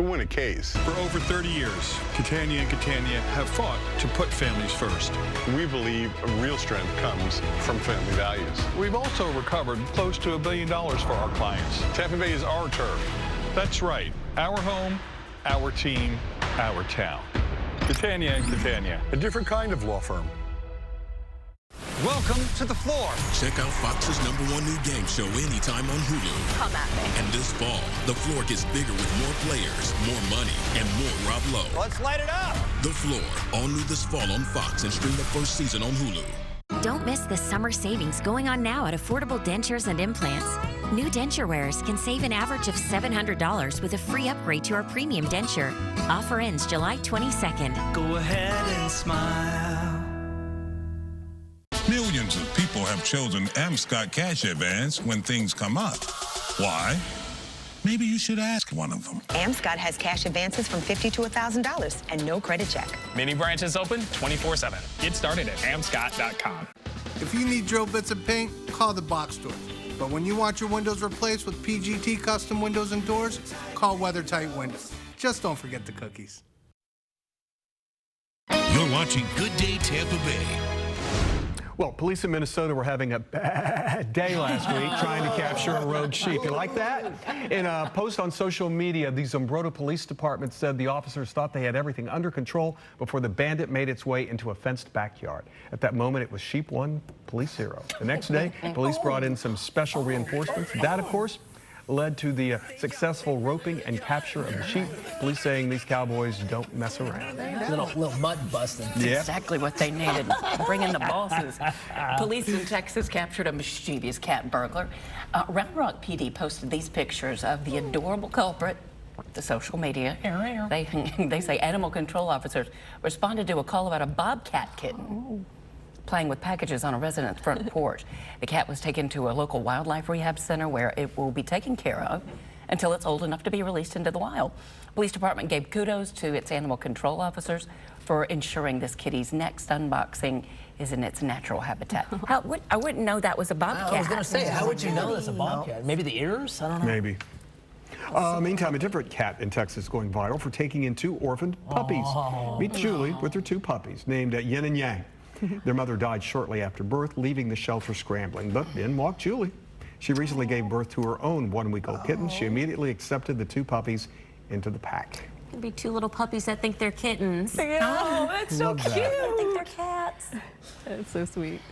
to win a case. For over 30 years, Catania and Catania have fought to put families first. We believe real strength comes from family values. We've also recovered close to $1 billion for our clients. Tampa Bay is our turf. That's right. Our home, our team, our town. Catania and Catania. A different kind of law firm. Welcome to The Floor. Check out Fox's #1 new game show anytime on Hulu. Come at me. And this fall, The Floor gets bigger with more players, more money, and more Rob Lowe. Let's light it up. The Floor, all new this fall on Fox, and stream the first season on Hulu. Don't miss the summer savings going on now at Affordable Dentures and Implants. New denture wearers can save an average of $700 with a free upgrade to our premium denture. Offer ends July 22nd. Go ahead and smile. Millions of people have chosen Amscot Cash Advance when things come up. Why? Maybe you should ask one of them. Amscot has cash advances from $50 to $1,000 and no credit check. Many branches open 24/7. Get started at amscot.com. If you need drill bits and paint, call the box store. But when you want your windows replaced with PGT custom windows and doors, call WeatherTight Windows. Just don't forget the cookies. You're watching Good Day Tampa Bay. Well, police in Minnesota were having a bad day last week trying to capture a rogue sheep. You like that? In a post on social media, the Zumbrota Police Department said the officers thought they had everything under control before the bandit made its way into a fenced backyard. At that moment, it was sheep 1, police 0. The next day, police brought in some special reinforcements. That, of course, led to the successful roping and capture of the sheep. Police saying these cowboys don't mess around. Little mud busting. That's exactly what they needed. Bring in the bosses. Police in Texas captured a mischievous cat burglar. Round Rock PD posted these pictures of the adorable culprit to social media. They say animal control officers responded to a call about a bobcat kitten playing with packages on a resident's front porch. The cat was taken to a local wildlife rehab center where it will be taken care of until it's old enough to be released into the wild. Police department gave kudos to its animal control officers for ensuring this kitty's next unboxing is in its natural habitat. I wouldn't know that was a bobcat. I was going to say, how would you know that's a bobcat? Maybe the ears? I don't know. Maybe. Meantime, a different cat in Texas going viral for taking in 2 orphaned puppies. Meet Julie with her 2 puppies named Yin and Yang. Their mother died shortly after birth, leaving the shelter scrambling, but in walked Julie. She recently gave birth to her own 1-week-old kitten. She immediately accepted the 2 puppies into the pack. Could be 2 little puppies that think they're kittens. Oh, that's so cute. I think they're cats. That's so sweet.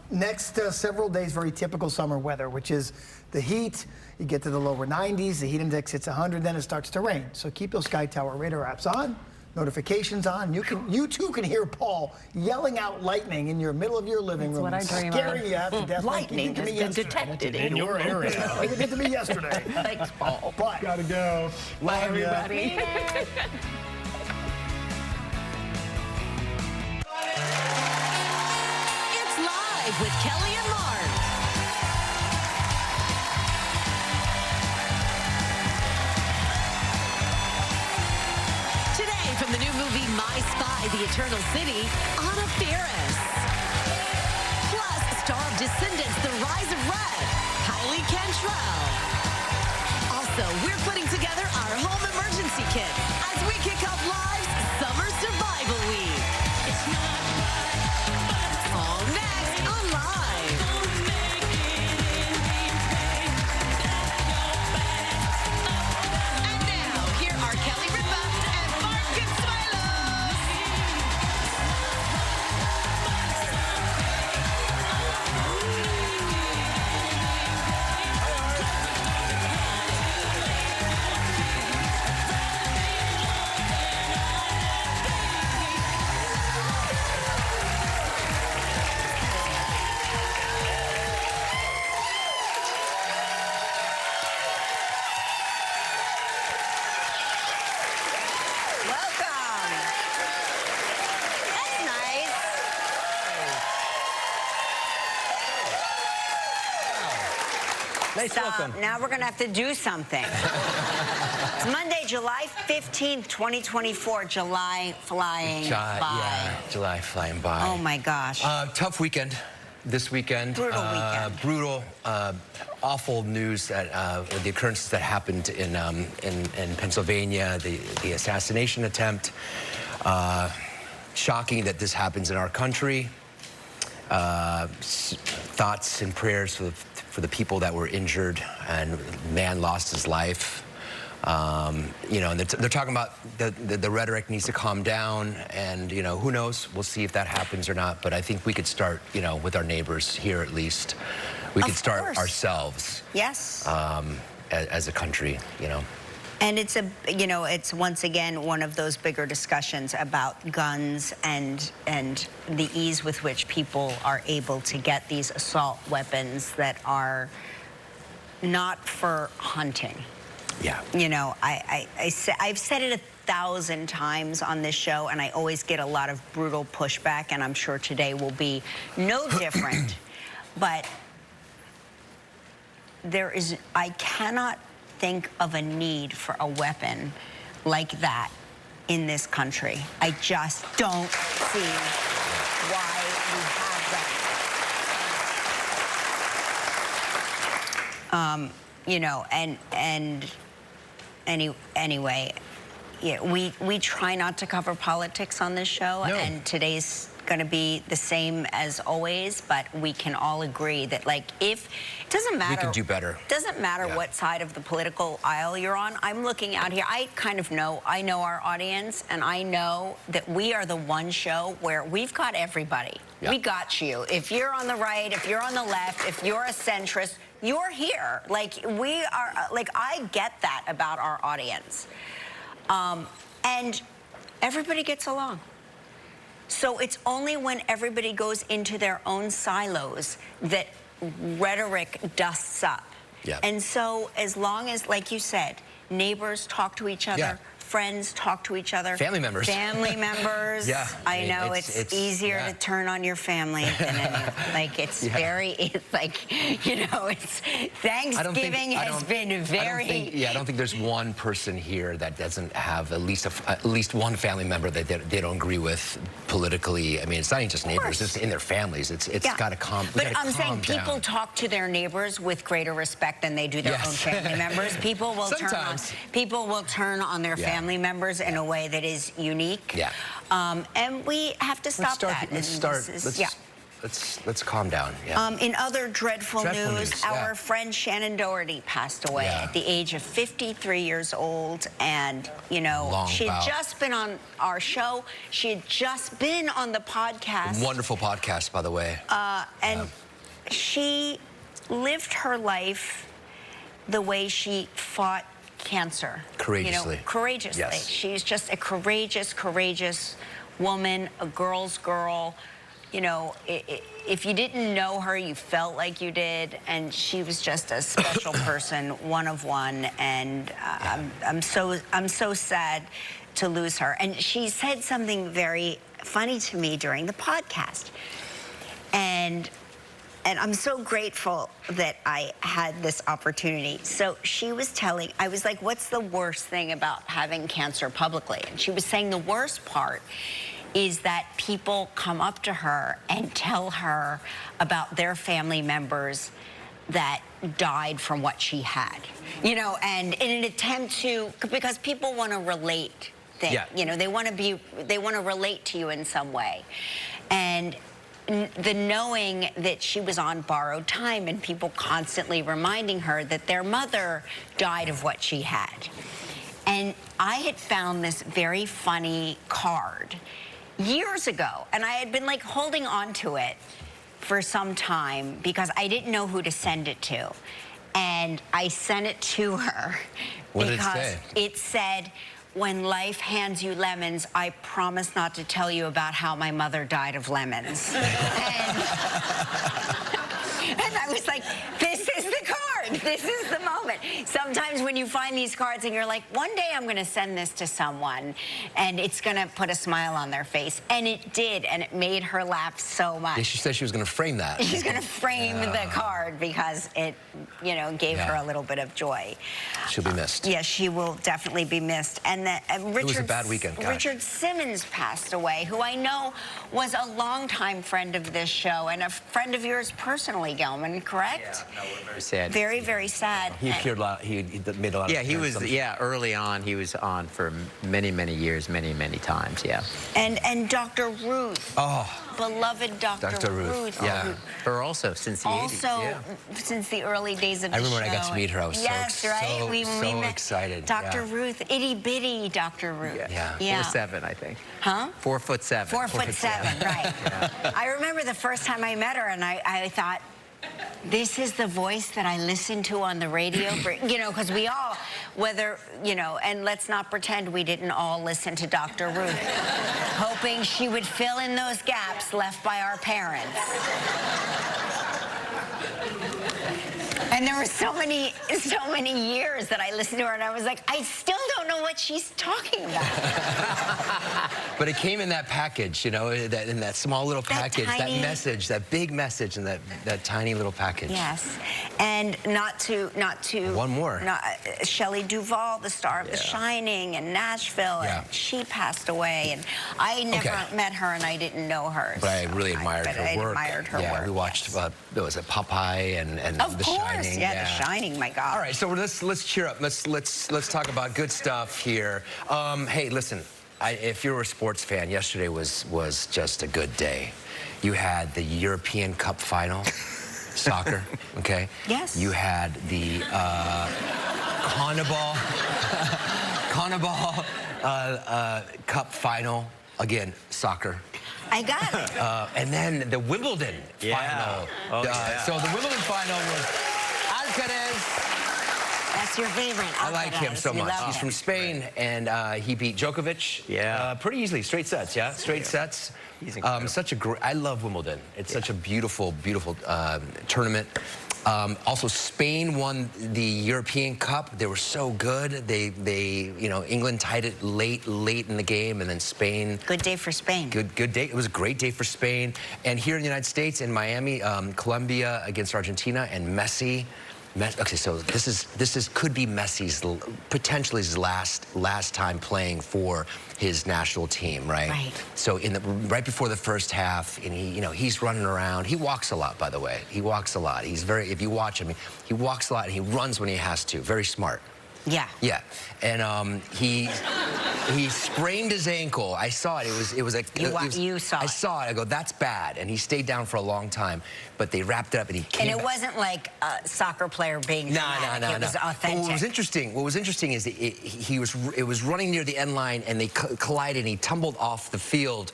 Next several days, very typical summer weather, which is the heat. You get to the lower 90s, the heat index hits 100, then it starts to rain. So keep those Sky Tower radar apps on. Notifications on. You too can hear Paul yelling out lightning in your middle of your living room. That's what I dream scaring of. you half to death. Lightning has been detected in your area. Like it did to me yesterday. Thanks, Paul. But gotta go. Bye, everybody. It's Live with Kelly and Mark. From the new movie My Spy, The Eternal City, Anna Faris. Plus, star of Descendants, The Rise of Red, Hailey Cantrell. Also, we're putting together our home emergency kit as we kick off Live's Summer Survival Week. All next on Live. And now, here are Kelly Ripa and Mark Consuelos. Nice welcome. Now we're going to have to do something. It's Monday, July 15th, 2024. July flying by. Yeah, July flying by. Oh, my gosh. Tough weekend. this weekend. Brutal weekend. Brutal, awful news that the occurrences that happened in Pennsylvania, the assassination attempt. Shocking that this happens in our country. Thoughts and prayers for the people that were injured, and man lost his life. You know, and they're talking about the rhetoric needs to calm down, and you know, who knows? We'll see if that happens or not. But I think we could start, you know, with our neighbors here at least. We could start ourselves. Yes. As a country, you know. And it's it's once again one of those bigger discussions about guns and the ease with which people are able to get these assault weapons that are not for hunting. Yeah. You know, I've said it 1,000 times on this show, and I always get a lot of brutal pushback, and I'm sure today will be no different. But I cannot think of a need for a weapon like that in this country. I just don't see why we have them. You know, anyway, yeah, we try not to cover politics on this show, and today's going to be the same as always, but we can all agree that, like, if it doesn't matter, we can do better. Doesn't matter what side of the political aisle you're on. I'm looking out here. I know our audience, and I know that we are the one show where we've got everybody. Yeah. We got you. If you're on the right, if you're on the left, if you're a centrist, you're here. Like, we are. Like, I get that about our audience, and everybody gets along. So it's only when everybody goes into their own silos that rhetoric dusts up. Yeah. And so as long as, like you said, neighbors talk to each other, friends talk to each other. Family members. Family members. Yeah. I know it's easier to turn on your family than like it's very, it's like, you know, it's Thanksgiving has been very. I don't think there's one person here that doesn't have at least one family member that they don't agree with politically. I mean, it's not even just neighbors; it's in their families. It's got to calm. But I'm saying people talk to their neighbors with greater respect than they do their own family members. People will turn on their family members in a way that is unique. Yeah. And we have to stop that. Let's calm down. Yeah. In other dreadful news, our friend Shannon Doherty passed away at the age of 53 years old. And, you know, she had just been on our show. She had just been on the podcast. Wonderful podcast, by the way. And she lived her life the way she fought cancer. Courageously. You know, courageously. Yes. She's just a courageous woman, a girl's girl. You know, if you didn't know her, you felt like you did, and she was just a special person, one of one. And I'm so sad to lose her. And she said something very funny to me during the podcast, and I'm so grateful that I had this opportunity. So she was telling, I was like, what's the worst thing about having cancer publicly? And she was saying the worst part is that people come up to her and tell her about their family members that died from what she had. You know, and in an attempt to, because people want to relate things. Yeah. You know, they want to relate to you in some way. And the knowing that she was on borrowed time and people constantly reminding her that their mother died of what she had. And I had found this very funny card years ago, and I had been like holding on to it for some time because I didn't know who to send it to. And I sent it to her because it said, "When life hands you lemons, I promise not to tell you about how my mother died of lemons." And I was like, this is the card. This is the moment. Sometimes when you find these cards and you're like, one day I'm going to send this to someone and it's going to put a smile on their face. And it did, and it made her laugh so much. Yeah, she said she was going to frame that. She's going to frame the card because it, you know, gave her a little bit of joy. She'll be missed. Yes, she will definitely be missed. And Richard, it was a bad weekend, gosh. Richard Simmons passed away, who I know was a longtime friend of this show and a friend of yours personally, Gelman, correct? Yeah, no, we're very sad. Very, very sad. He appeared a lot. He made a lot of he was. appearances. Yeah, early on, he was on for many, many years, many, many times. Yeah. And Dr. Ruth. Oh. Beloved Dr. Ruth. Yeah. Her also since the 80s. Also, since the early days of the show. I remember when I got to meet her. I was so excited. Dr. Ruth, itty bitty Dr. Ruth. Yeah. 4'7", I think. Huh? 4'7". 4'7", right. Yeah. I remember the first time I met her, and I thought, this is the voice that I listen to on the radio, for, you know, because we all, whether, you know, and let's not pretend we didn't all listen to Dr. Ruth, hoping she would fill in those gaps left by our parents. And there were so many years that I listened to her, and I was like, I still don't know what she's talking about. But it came in that package, you know, in that small little package, that message, that big message, and that tiny little package. Yes, and not to one more. Shelley Duvall, the star of The Shining and Nashville, and she passed away, and I never met her, and I didn't know her. But I really admired her work. I admired her work. We watched, was it Popeye and The Shining? Yeah, The Shining, my God. All right, so let's cheer up. Let's talk about good stuff here. Hey, listen, if you're a sports fan, yesterday was just a good day. You had the European Cup final, soccer, okay? Yes. You had the CONMEBOL Cup final, again, soccer. I got it. And then the Wimbledon final. So the Wimbledon final was Alcaraz. That's your favorite. I like him so much. He's from Spain, and he beat Djokovic. Pretty easily, straight sets. Yeah, straight sets. He's such a great. I love Wimbledon. It's such a beautiful, beautiful tournament. Also, Spain won the European Cup. They were so good. They, you know, England tied it late in the game, and then Spain. Good day for Spain. Good day. It was a great day for Spain. And here in the United States, in Miami, Colombia against Argentina, and Messi. Okay, so this could be Messi's potentially his last time playing for his national team, right? Right. So right before the first half, and he's running around. He walks a lot, by the way. He walks a lot. He's if you watch him, he walks a lot and he runs when he has to. Very smart. Yeah. Yeah, and he sprained his ankle. I saw it. It was like you saw it. I saw it. I go, that's bad. And he stayed down for a long time, but they wrapped it up and he came. And it wasn't like a soccer player being dramatic. No. It was authentic. What was interesting is it was running near the end line and they collided and he tumbled off the field,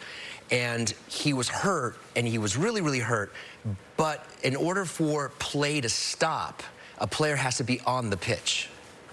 and he was hurt and he was really, really hurt. But in order for play to stop, a player has to be on the pitch.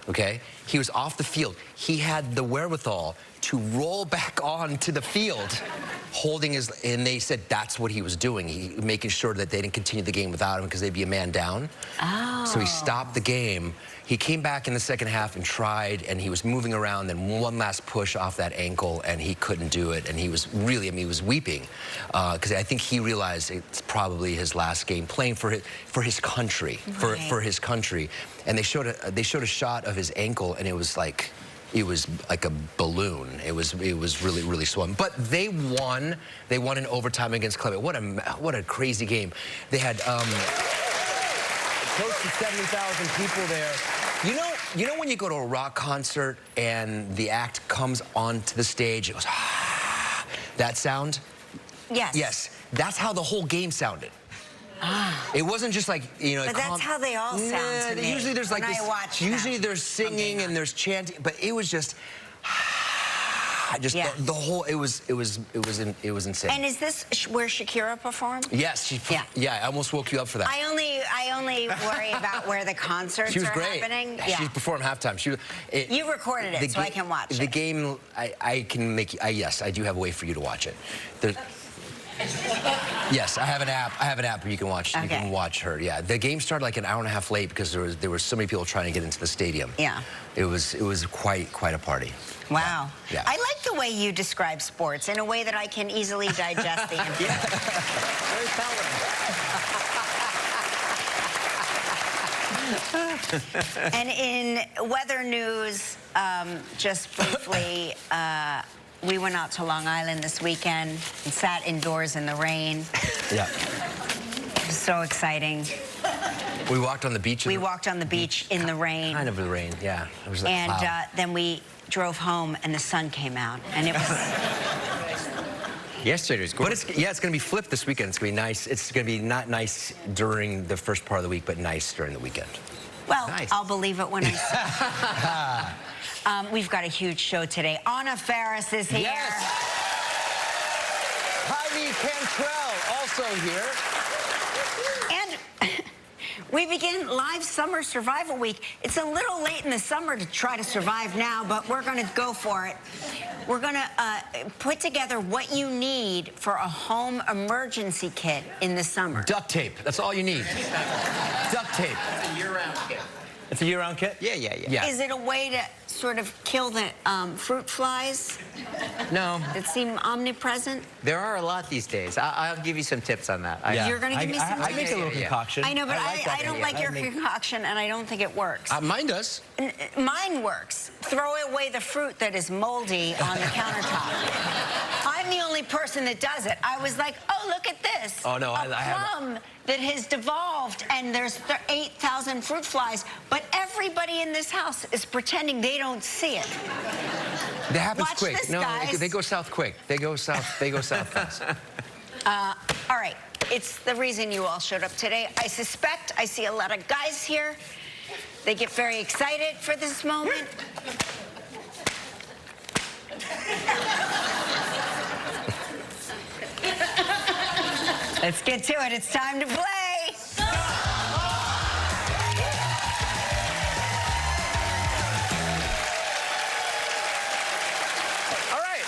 Okay? He was off the field. He had the wherewithal to roll back onto the field, holding his, and they said that's what he was doing. Making sure that they didn't continue the game without him because they'd be a man down. Oh. So he stopped the game. He came back in the second half and tried, and he was moving around, then one last push off that ankle, and he couldn't do it. And he was really, I mean, he was weeping because I think he realized it's probably his last game playing for his country, for his country. And they showed a shot of his ankle, and it was like a balloon. It was really, really swollen. But they won. They won in overtime against Colombia. What a crazy game. They had close to 70,000 people there. You know when you go to a rock concert and the act comes onto the stage, it goes, ah, that sound? Yes. Yes. That's how the whole game sounded. Ah. It wasn't just like, But that's how they all sound to me. Usually there's like this, usually there's singing and there's chanting, but it was just the whole, it was insane. And is this where Shakira performed? Yes, I almost woke you up for that. I only worry about where the concerts are happening. Yeah. She performed halftime. You recorded it, so I can watch it. The game, I can make. Yes, I do have a way for you to watch it. Yes, I have an app. I have an app where you can watch. Okay. You can watch her. Yeah, the game started like an hour and a half late because there were so many people trying to get into the stadium. Yeah. It was quite a party. Wow. Yeah. I like the way you describe sports in a way that I can easily digest the information. Very telling. And in weather news, just briefly, we went out to Long Island this weekend and sat indoors in the rain. Yeah. It was so exciting. We walked on the beach. We walked on the beach in the rain. Kind of the rain, yeah. It was like And cloud. then we drove home and the sun came out. And it was... Yesterday was gorgeous. But it's going to be flipped this weekend. It's going to be nice. It's going to be not nice during the first part of the week, but nice during the weekend. Well, Nice. I'll believe it when I see it. We've got a huge show today. Anna Faris is here. Yes. Heidi Cantrell also here. And we begin live summer survival week. It's a little late in the summer to try to survive now, but we're going to go for it. We're going to put together what you need for a home emergency kit in the summer. Duct tape. That's all you need. Duct tape. It's a year-round kit. It's a year-round kit? Yeah. Is it a way to sort of kill the fruit flies No. that seem omnipresent? There are a lot these days. I'll give you some tips on that. You're going to give me some I tips? make a little concoction. I know, but I don't like your concoction. concoction, and I don't think it works. Mine does. Mine works. Throw away the fruit that is moldy on the countertop. I'm the only person that does it. I was like, oh, look at this. Oh, no, I haven't. Plum that has devolved, and there's 8,000 fruit flies, but everybody in this house is pretending they don't see it. That happens Watch quick. this, No, guys. they go south quick. They go south fast. All right, it's the reason you all showed up today. I suspect I see a lot of guys here. They get very excited for this moment. Let's get to it. It's time to play. All right.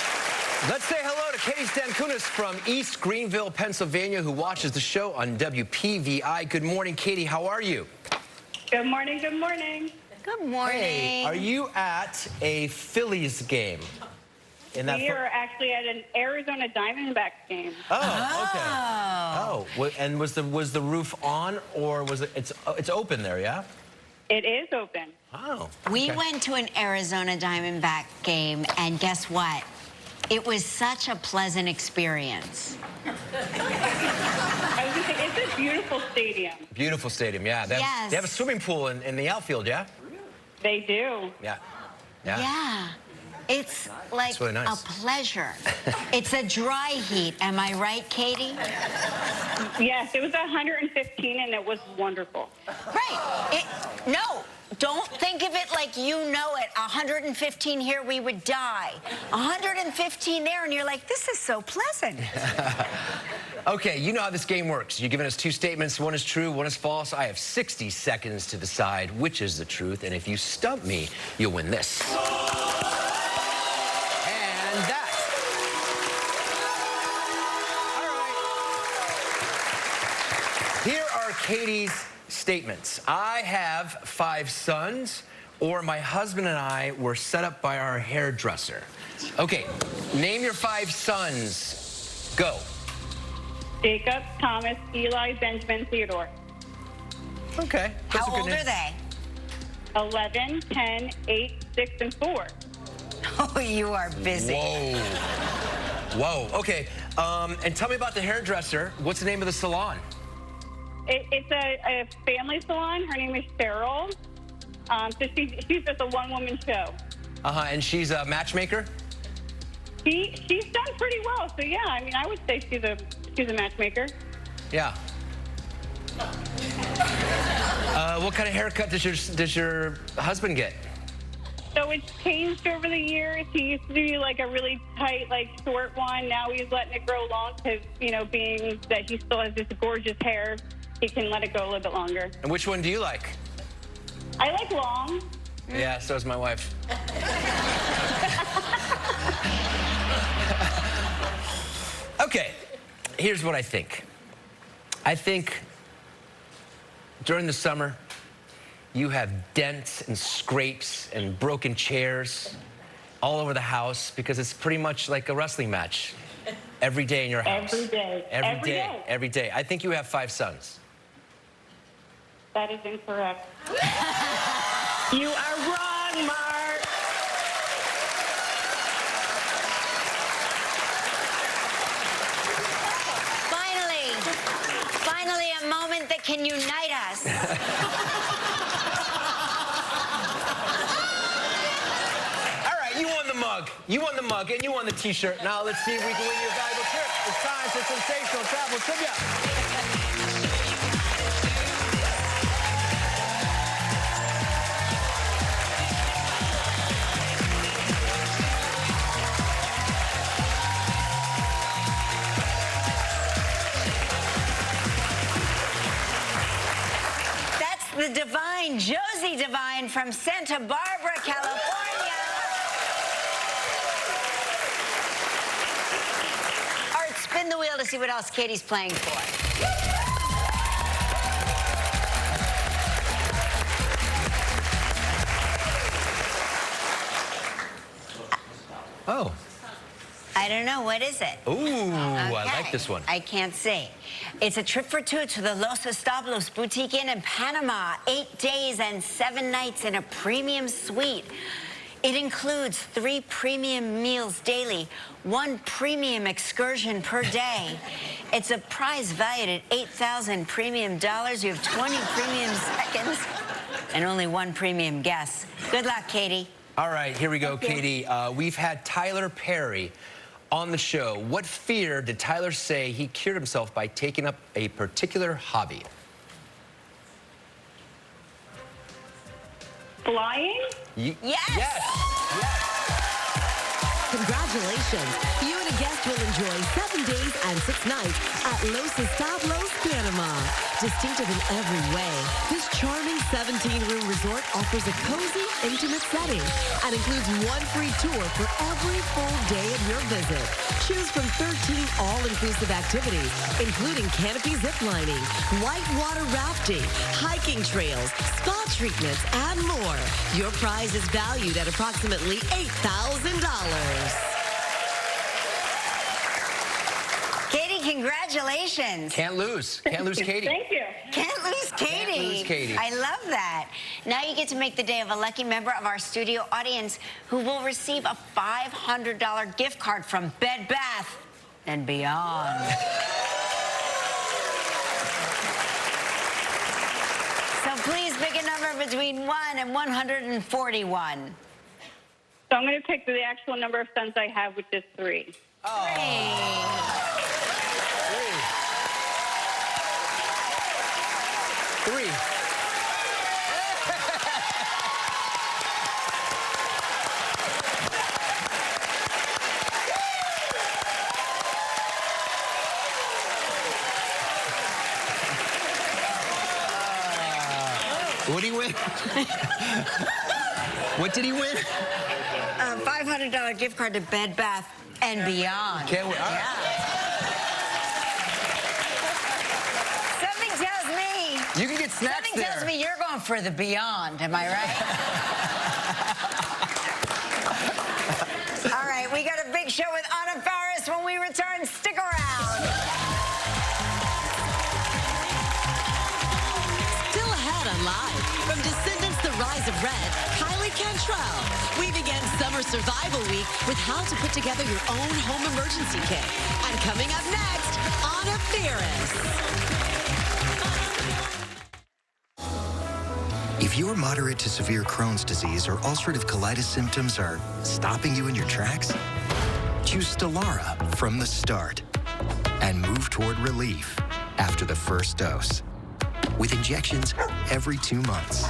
Let's say hello to Katie Stankunas from East Greenville, Pennsylvania, who watches the show on WPVI. Good morning, Katie. How are you? Good morning, good morning. Good morning. Hey, are you at a Phillies game? We are actually at an Arizona Diamondbacks game. Oh, okay. Oh, and was the roof on, or was it? It's open there, yeah? It is open. Oh. We okay. went to an Arizona Diamondback game, and guess what? It was such a pleasant experience. I was going to say, it's a beautiful stadium. Beautiful stadium, yeah. They have a swimming pool in the outfield, yeah? They do. Yeah. Yeah. It's like really nice. a pleasure. It's a dry heat. Am I right, Katie? Yes, it was 115, and it was wonderful. Right. No, don't think of it like you know it. 115 here, we would die. 115 there, and you're like, this is so pleasant. Okay, you know how this game works. You're giving us two statements. One is true, one is false. I have 60 seconds to decide which is the truth, and if you stump me, you'll win this. And that. All right. Here are Katie's statements. I have 5 sons, or my husband and I were set up by our hairdresser. Okay, name your 5 sons. Go. Jacob, Thomas, Eli, Benjamin, Theodore. Okay. How old are they? 11, 10, 8, 6, and 4. Oh, you are busy. Whoa. Okay. And tell me about the hairdresser. What's the name of the salon? It's a family salon. Her name is Cheryl. So she's just a one-woman show. And she's a matchmaker? She's done pretty well. So yeah, I mean, I would say she's a matchmaker. Yeah. What kind of haircut does your husband get? So it's changed over the years. He used to do like a really tight, like short one. Now he's letting it grow long because, being that he still has this gorgeous hair, he can let it go a little bit longer. And which one do you like? I like long. Yeah, so does my wife. Okay, here's what I think. I think during the summer, you have dents and scrapes and broken chairs all over the house because it's pretty much like a wrestling match every day in your house. Every day. Every day. I think you have 5 sons. That is incorrect. You are wrong, Mark. Finally, a moment that can unite us. All right, you won the mug. You won the mug, and you won the T-shirt. Now let's see if we can win you a valuable trip. It's time for sensational travel trivia. The Divine, Josie Divine from Santa Barbara, California. All right, spin the wheel to see what else Katie's playing for. Oh. I don't know. What is it? Ooh, Okay. I like this one. I can't see. It's a trip for 2 to the Los Establos Boutique Inn in Panama. 8 days and 7 nights in a premium suite. It includes 3 premium meals daily, 1 premium excursion per day. It's a prize valued at $8,000 premium dollars. You have 20 premium seconds and only 1 premium guest. Good luck, Katie. All right, here we go, Katie. We've had Tyler Perry on the show. What fear did Tyler say he cured himself by taking up a particular hobby? Flying? Yes! Congratulations. You and a guest will enjoy 7 days and 6 nights at Los Establos, Panama. Distinctive in every way, this charming 17-room resort offers a cozy, intimate setting and includes 1 free tour for every full day of your visit. Choose from 13 all-inclusive activities, including canopy ziplining, whitewater rafting, hiking trails, spa treatments, and more. Your prize is valued at approximately $8,000. Katie, congratulations. Can't lose. Can't lose Katie. Thank you. Can't lose Katie. Can't lose Katie. I love that. Now you get to make the day of a lucky member of our studio audience who will receive a $500 gift card from Bed Bath & Beyond. So please pick a number between 1 and 141. So I'm going to pick the actual number of sons I have, which is 3. Three. What did he win? What did he win? A $500 gift card to Bed Bath & Beyond. Can't win. All right. Something tells me... You can get snacks Something there. tells me you're going for the Beyond. Am I right? All right, we got a big show with Anna Faris when we return. Stick around. Still ahead on Live. From Descendants, The Rise of Red, Kylie Cantrell. We began Summer Survival Week with how to put together your own home emergency kit. And coming up next, Anna Faris. If your moderate to severe Crohn's disease or ulcerative colitis symptoms are stopping you in your tracks, choose Stelara from the start and move toward relief after the first dose with injections every 2 months.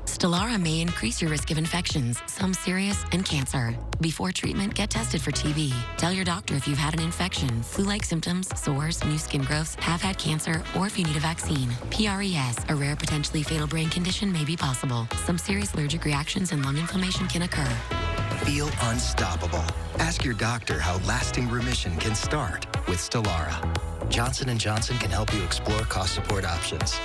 Stelara may increase your risk of infections, some serious, and cancer. Before treatment, get tested for TB. Tell your doctor if you've had an infection, flu-like symptoms, sores, new skin growths, have had cancer, or if you need a vaccine. PRES, a rare potentially fatal brain condition, may be possible. Some serious allergic reactions and lung inflammation can occur. Feel unstoppable. Ask your doctor how lasting remission can start. with Stellara. Johnson & Johnson can help you explore cost support options.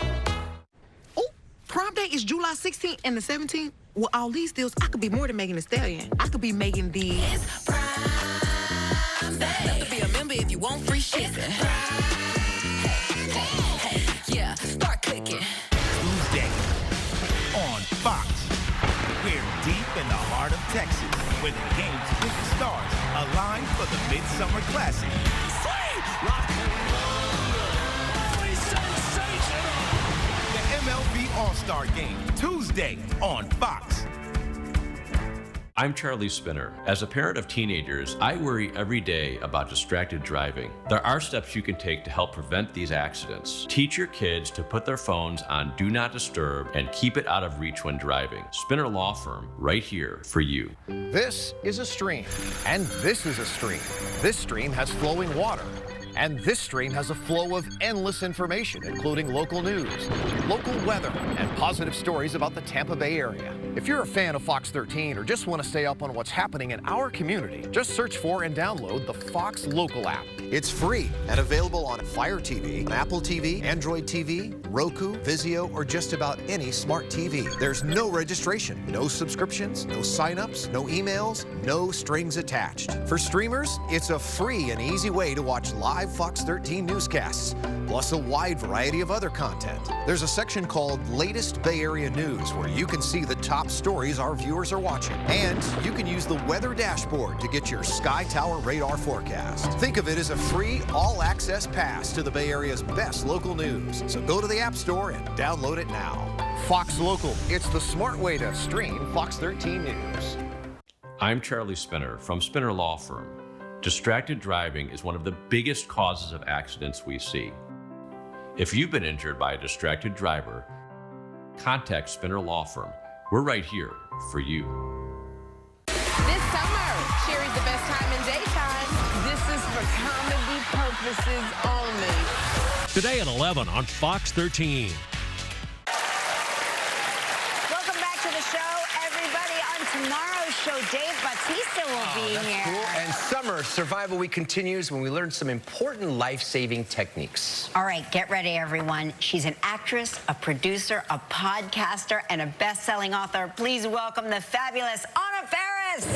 Oh, prom day is July 16th and the 17th. With all these deals, I could be more than Megan Thee Stallion. I could be Megan the... It's Prime Day. Have to be a member if you want free shipping. Yeah, start clicking. Tuesday on Fox. We're deep in the heart of Texas, where the game's biggest stars align for the Midsummer Classic. The MLB All-Star Game, Tuesday on Fox. I'm Charlie Spinner. As a parent of teenagers, I worry every day about distracted driving. There are steps you can take to help prevent these accidents. Teach your kids to put their phones on Do Not Disturb and keep it out of reach when driving. Spinner Law Firm, right here for you. This is a stream, and this is a stream. This stream has flowing water. And this stream has a flow of endless information, including local news, local weather, and positive stories about the Tampa Bay area. If you're a fan of Fox-13 or just want to stay up on what's happening in our community, just search for and download the Fox Local app. It's free and available on Fire TV, Apple TV, Android TV, Roku, Vizio, or just about any smart TV. There's no registration, no subscriptions, no signups, no emails, no strings attached. For streamers, it's a free and easy way to watch live Fox-13 newscasts, plus a wide variety of other content. There's a section called Latest Bay Area News where you can see the top stories our viewers are watching. And you can use the weather dashboard to get your Sky Tower radar forecast. Think of it as a free all-access pass to the Bay Area's best local news. So go to the App Store and download it now. Fox Local, it's the smart way to stream Fox-13 News. I'm Charlie Spinner from Spinner Law Firm. Distracted driving is one of the biggest causes of accidents we see. If you've been injured by a distracted driver, contact Spinner Law Firm. We're right here for you. This summer, Sherry's the best time in daytime. This is for comedy purposes only. Today at 11 on Fox-13. Welcome back to the show, everybody. On tomorrow's show, Dave Bautista will be here. Cool. And Summer Survival Week continues when we learn some important life-saving techniques. All right, get ready, everyone. She's an actress, a producer, a podcaster, and a best-selling author. Please welcome the fabulous Anna Faris.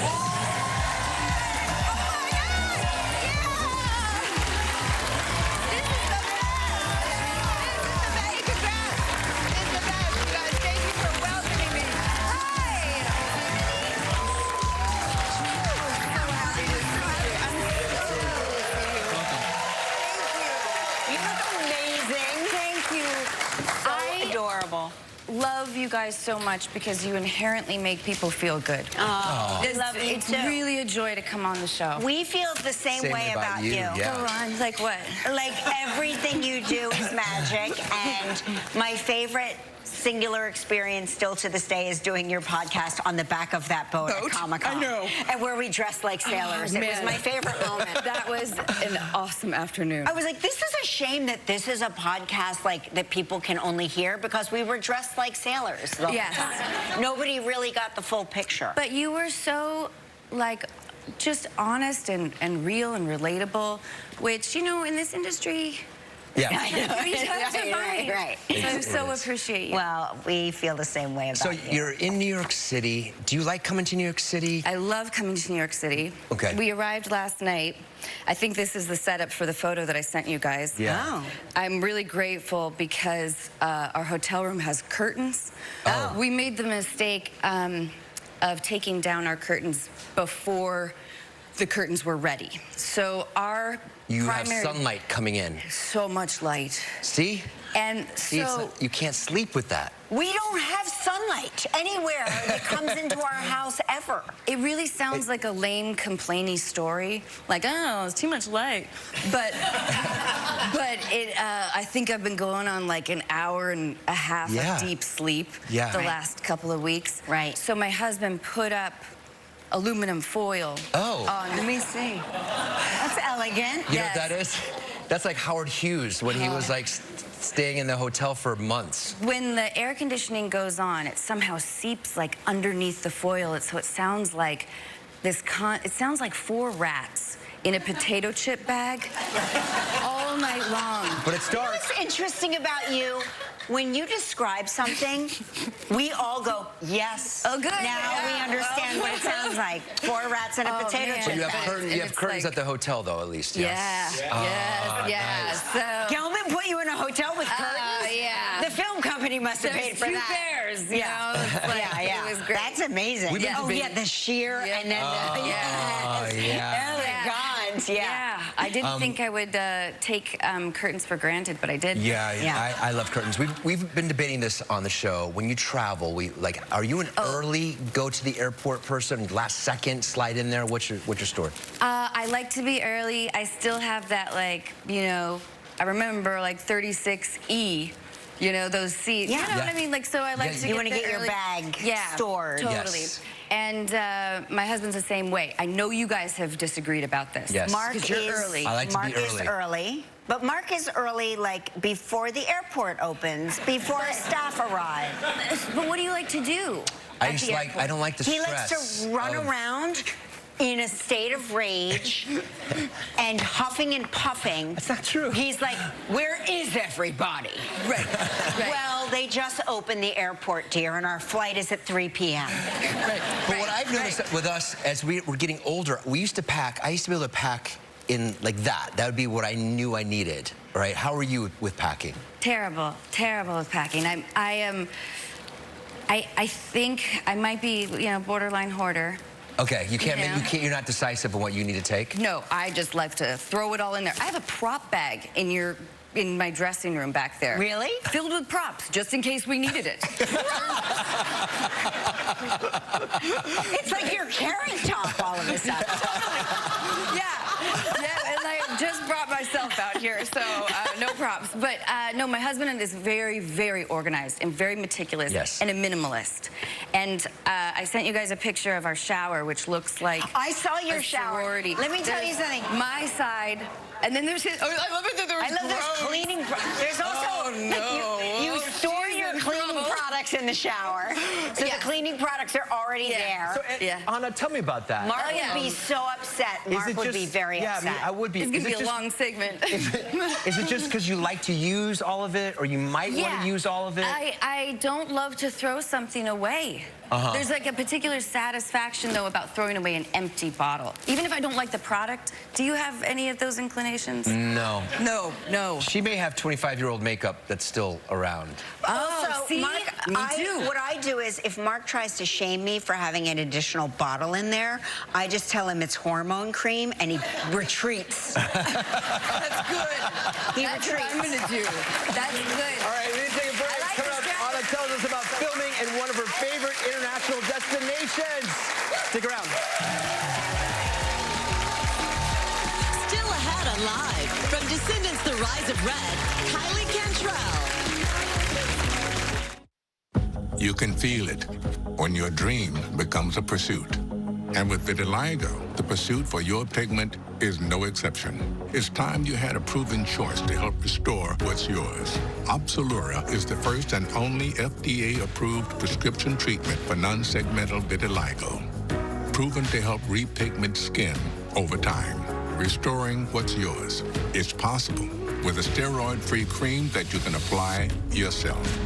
Love you guys so much because you inherently make people feel good. Oh, love you it's too. really a joy to come on the show. We feel the same way about you. Yeah. Go on, like what? Like everything you do is magic, and my favorite singular experience still to this day is doing your podcast on the back of that boat at Comic-Con. I know. And where we dressed like sailors. It was my favorite moment. That was an awesome afternoon. I was like, this is a shame that this is a podcast like that people can only hear because we were dressed like sailors the whole time. Nobody really got the full picture. But you were so, like, just honest and real and relatable, which, you know, in this industry... Yeah. We have to find. Right. So I so appreciate you. Well, we feel the same way about you. So you're in New York City. Do you like coming to New York City? I love coming to New York City. Okay. We arrived last night. I think this is the setup for the photo that I sent you guys. Yeah. Oh. I'm really grateful because our hotel room has curtains. Oh. We made the mistake of taking down our curtains before the curtains were ready. So our You have primary... sunlight coming in. So much light. See? And See, so... you can't sleep with that. We don't have sunlight anywhere that comes into our house ever. It really sounds like a lame, complainy story. Like, oh, it's too much light. But I think I've been going on like an hour and a half of deep sleep the last couple of weeks. Right. So my husband put up aluminum foil. Oh. Let me see. That's elegant. You know what that is? That's like Howard Hughes when he was like staying in the hotel for months. When the air conditioning goes on, it somehow seeps like underneath the foil, so it sounds like it sounds like 4 rats in a potato chip bag all night long. But it starts. What's interesting about you? When you describe something, we all go, yes. Oh, good. Now we understand what it sounds like. 4 rats in a potato chip. But you have curtains at the hotel, though, at least. Yes. Yes. So Gelman put you in a hotel with curtains? Yeah. The film company must have paid for There's that. 2 pairs, you know? It's like, yeah. It was great. That's amazing. The sheer and then elegant. Yeah. I didn't think I would take curtains for granted, but I did. I love curtains. We've been debating this on the show. When you travel, are you an early go to the airport person, last second slide in there? What's your story? I like to be early. I still have that, like, you know, I remember like 36E. You know, those seats. Yeah. You know what I mean? Like, so I like to You want to get your early bag stored. Totally. Yes. And my husband's the same way. I know you guys have disagreed about this. Yes. Mark is early. I like to be early. Mark is early. But Mark is early, like, before the airport opens, before staff arrive. But what do you like to do? I don't like the stress. He likes to run around in a state of rage and huffing and puffing. That's not true. He's like, where is everybody? Right. Well, they just opened the airport, dear, and our flight is at 3 p.m. But what I've noticed with us, as we're getting older, I used to be able to pack in like that. That would be what I knew I needed, right? How are you with packing? Terrible with packing. I think I might be, you know, borderline hoarder. Okay, you're not decisive on what you need to take? No, I just like to throw it all in there. I have a prop bag in my dressing room back there. Really? Filled with props, just in case we needed it. It's like you're carrying top all of a sudden. Yeah, and I just brought myself out here, so no props. But no, my husband is very, very organized and very meticulous and a minimalist. And I sent you guys a picture of our shower, which looks like I saw your shower. Sorority. Let me tell you something. My side, and then there's his. Oh, I love it that there's. I love this cleaning. There's also you store your cleaning products in the shower, so the cleaning products are already there. So, Anna, tell me about that. Mark would be so upset. Mark would be very upset. Yeah, I would be. It's gonna be a long segment. Is it just because you like to use all of it, or you might want to use all of it? I don't love to throw something away. There's like a particular satisfaction, though, about throwing away an empty bottle. Even if I don't like the product, do you have any of those inclinations? No. No. She may have 25-year-old makeup that's still around. Also, see? Mark, Me too. what I do is if Mark tries to shame me for having an additional bottle in there, I just tell him it's hormone cream and he retreats. That's good. He That's retreats. what I'm gonna do. That's good. All right, we're going to take a break. Coming up, Anna tells us about filming in one of her favorite international destinations. Stick around. Still ahead on Live from Descendants: The Rise of Red, Kylie Cantrell. You can feel it when your dream becomes a pursuit. And with vitiligo, the pursuit for your pigment is no exception. It's time you had a proven choice to help restore what's yours. Opzelura is the first and only FDA-approved prescription treatment for non-segmental vitiligo. Proven to help repigment skin over time, restoring what's yours. It's possible with a steroid-free cream that you can apply yourself.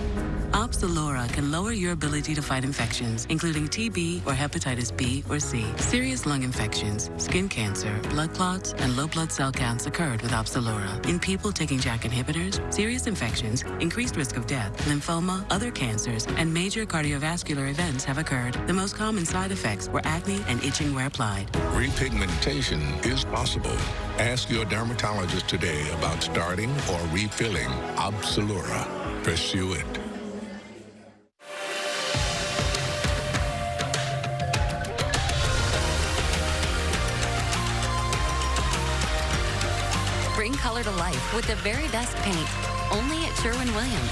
Opzelura can lower your ability to fight infections, including TB or hepatitis B or C. Serious lung infections, skin cancer, blood clots, and low blood cell counts occurred with Opzelura. In people taking JAK inhibitors, serious infections, increased risk of death, lymphoma, other cancers, and major cardiovascular events have occurred. The most common side effects were acne and itching where applied. Repigmentation is possible. Ask your dermatologist today about starting or refilling Opzelura. Pursue it. Bring color to life with the very best paint. Only at Sherwin-Williams.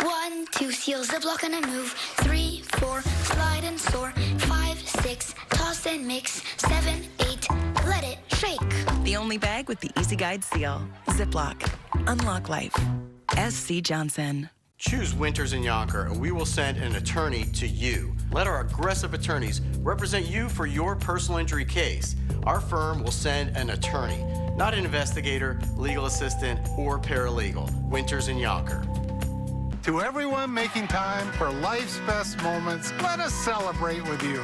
1, 2, seal, ziplock and I move. 3, 4, slide and store. 5, 6, toss and mix. 7, 8, let it shake. The only bag with the Easy Guide seal. Ziploc. Unlock life. S.C. Johnson. Choose Winters and Yonker, and we will send an attorney to you. Let our aggressive attorneys represent you for your personal injury case. Our firm will send an attorney, not an investigator, legal assistant, or paralegal. Winters and Yonker. To everyone making time for life's best moments, let us celebrate with you.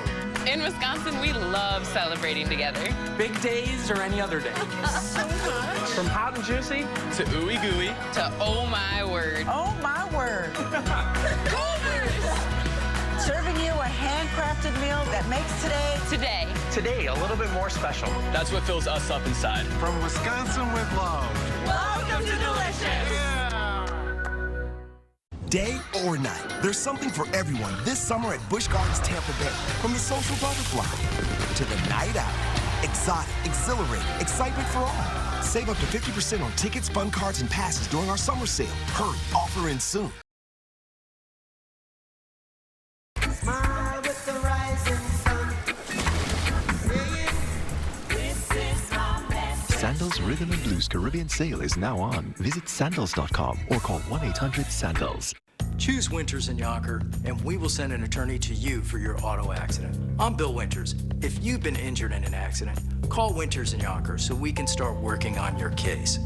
In Wisconsin, we love celebrating together. Big days or any other day. So much. From hot and juicy to ooey gooey To oh my word. Oh my word. Serving you a handcrafted meal that makes Today, a little bit more special. That's what fills us up inside. From Wisconsin with love. Welcome to Delicious. Day or night, there's something for everyone this summer at Busch Gardens Tampa Bay. From the social butterfly to the night out. Exotic, exhilarating, excitement for all. Save up to 50% on tickets, fun cards, and passes during our summer sale. Hurry, offer ends soon. Smile with the rising sun. This is my best. Sandals Rhythm and Blues Caribbean sale is now on. Visit sandals.com or call 1-800-SANDALS. Choose Winters and Yonker, and we will send an attorney to you for your auto accident. I'm Bill Winters. If you've been injured in an accident, call Winters and Yonker so we can start working on your case.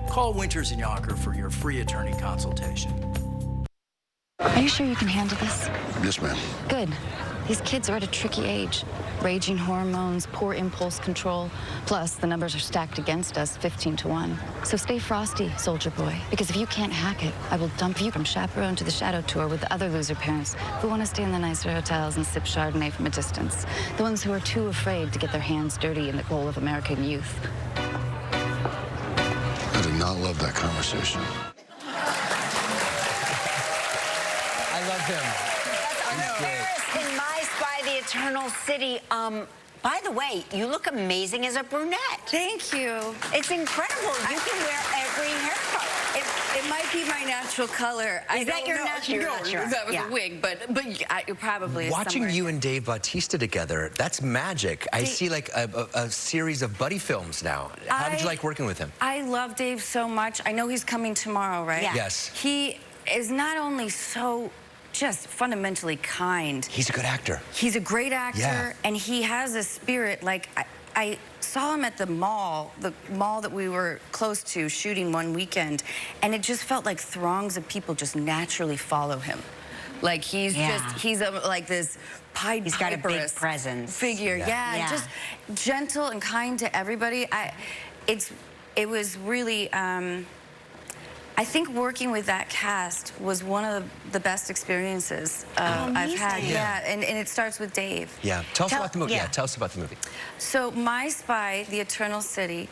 Call Winters and Yonker for your free attorney consultation. Are you sure you can handle this? Yes, ma'am. Good. These kids are at a tricky age. Raging hormones, poor impulse control. Plus, the numbers are stacked against us 15-1. So stay frosty, soldier boy. Because if you can't hack it, I will dump you from chaperone to the shadow tour with the other loser parents who want to stay in the nicer hotels and sip Chardonnay from a distance. The ones who are too afraid to get their hands dirty in the goal of American youth. I did not love that conversation. I love him. In My Spy, the Eternal City. By the way, you look amazing as a brunette. Thank you. It's incredible. You can wear every hair color. It might be my natural color. Is that your natural? No, that was a wig, but it probably is Watching somewhere. you and Dave Bautista together, that's magic. I see like a series of buddy films now. How did you like working with him? I love Dave so much. I know he's coming tomorrow, right? Yeah. Yes. He is not only so just fundamentally kind. He's a good actor. He's a great actor, Yeah. and he has a spirit. Like, I saw him at the mall that we were close to shooting one weekend, and it just felt like throngs of people just naturally follow him. Like, he's like this Pied He's got a big Piperist presence. figure. Yeah, just gentle and kind to everybody. It was really, I think working with that cast was one of the best experiences I've had. Yeah, and it starts with Dave. Yeah. Tell us about the movie. Yeah, tell us about the movie. So My Spy, the Eternal City,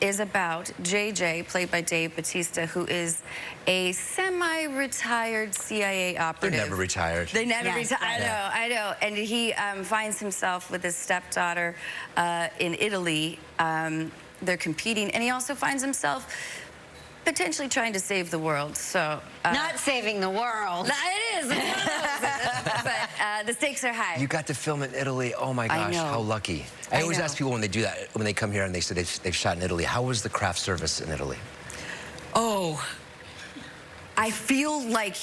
is about JJ, played by Dave Bautista, who is a semi-retired CIA operative. They're never retired. They never retired. I know. And he finds himself with his stepdaughter in Italy. They're competing, and he also finds himself potentially trying to save the world. So not saving the world. It is. But the stakes are high. You got to film in Italy. Oh my gosh, how lucky. I always ask people when they do that, when they come here and they say they've shot in Italy, how was the craft service in Italy? Oh, I feel like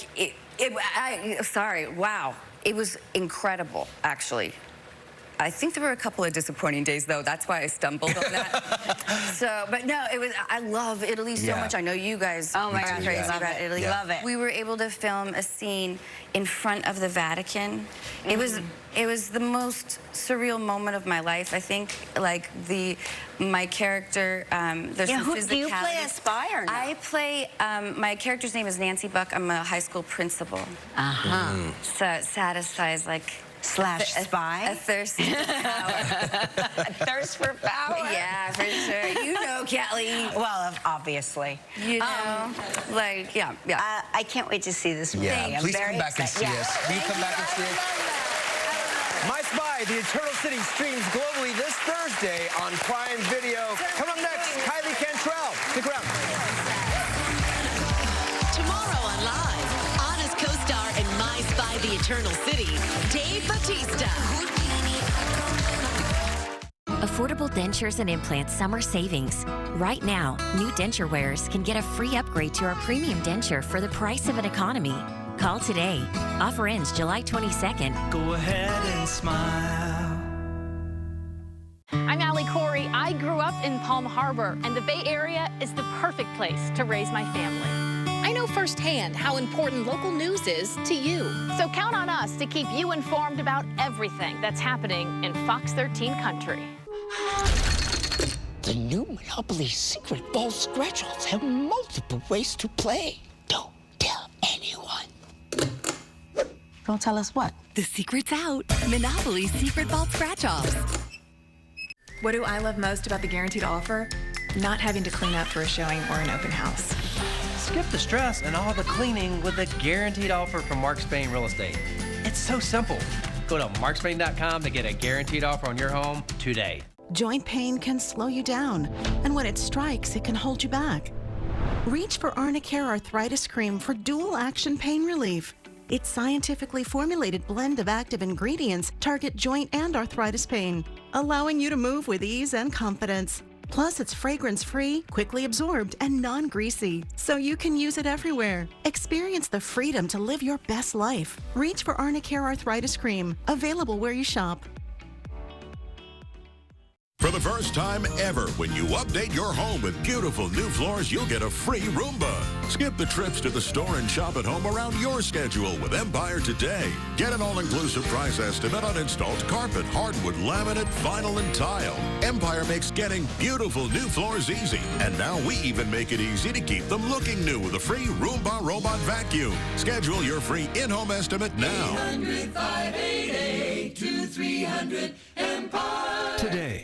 sorry, wow. It was incredible, actually. I think there were a couple of disappointing days, though. That's why I stumbled on that. But no, it was. I love Italy so much. I know you guys are crazy about Italy. Love it. We were able to film a scene in front of the Vatican. It was the most surreal moment of my life. I think, like my character. There's some physicality. Do you play a spy or not? I play. My character's name is Nancy Buck. I'm a high school principal. So it satisfies like. Slash spy? A thirst for power. A thirst for power? Yeah, for sure. You know, Kelly. Well, obviously. You know, yeah. I can't wait to see this movie. Yeah, please come back and see us. Will you come back and see us? My Spy, The Eternal City streams globally this Thursday on Prime Video. Come up next, Kylie Cantrell. Stick around. Tomorrow on Live, Anna's co-star in My Spy, The Eternal City, Dave Bautista. Affordable Dentures and Implants Summer Savings. Right now, new denture wearers can get a free upgrade to our premium denture for the price of an economy. Call today. Offer ends July 22nd. Go ahead and smile. I'm Allie Corey. I grew up in Palm Harbor, and the Bay Area is the perfect place to raise my family. I know firsthand how important local news is to you. So count on us to keep you informed about everything that's happening in FOX-13 country. The new Monopoly Secret Ball Scratch-Offs have multiple ways to play. Don't tell anyone. Don't tell us what? The secret's out. Monopoly Secret Ball Scratch-Offs. What do I love most about the Guaranteed Offer? Not having to clean up for a showing or an open house. Skip the stress and all the cleaning with a Guaranteed Offer from Mark Spain Real Estate. It's so simple. Go to markspain.com to get a Guaranteed Offer on your home today. Joint pain can slow you down, and when it strikes, it can hold you back. Reach for Arnicare Arthritis Cream for dual-action pain relief. Its scientifically formulated blend of active ingredients target joint and arthritis pain, allowing you to move with ease and confidence. Plus, it's fragrance-free, quickly absorbed, and non-greasy, so you can use it everywhere. Experience the freedom to live your best life. Reach for Arnicare Arthritis Cream, available where you shop. For the first time ever, when you update your home with beautiful new floors, you'll get a free Roomba. Skip the trips to the store and shop at home around your schedule with Empire today. Get an all-inclusive price estimate on installed carpet, hardwood, laminate, vinyl, and tile. Empire makes getting beautiful new floors easy. And now we even make it easy to keep them looking new with a free Roomba robot vacuum. Schedule your free in-home estimate now. 800-588-2300 Empire. Today.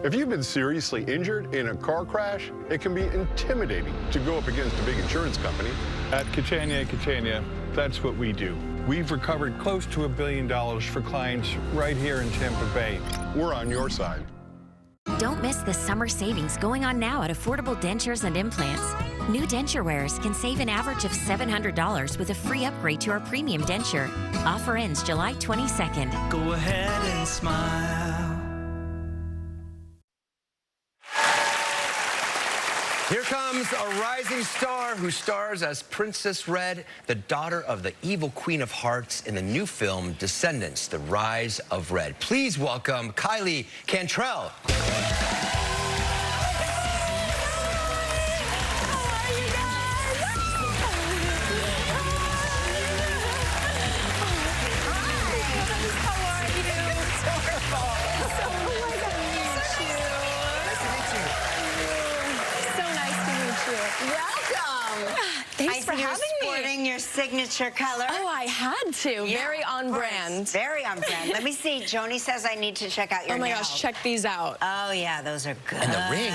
If you've been seriously injured in a car crash, it can be intimidating to go up against a big insurance company. At Catania, that's what we do. We've recovered close to $1 billion for clients right here in Tampa Bay. We're on your side. Don't miss the summer savings going on now at Affordable Dentures and Implants. New denture wearers can save an average of $700 with a free upgrade to our premium denture. Offer ends July 22nd. Go ahead and smile. Here comes a rising star who stars as Princess Red, the daughter of the evil Queen of Hearts in the new film Descendants, The Rise of Red. Please welcome Kylie Cantrell. Thanks for having me. Sporting your signature color. Oh, I had to. Yeah, very on brand. Very on brand. Let me see. Joni says I need to check out your nails. Oh my gosh, check these out. Oh yeah, those are good. And the ring.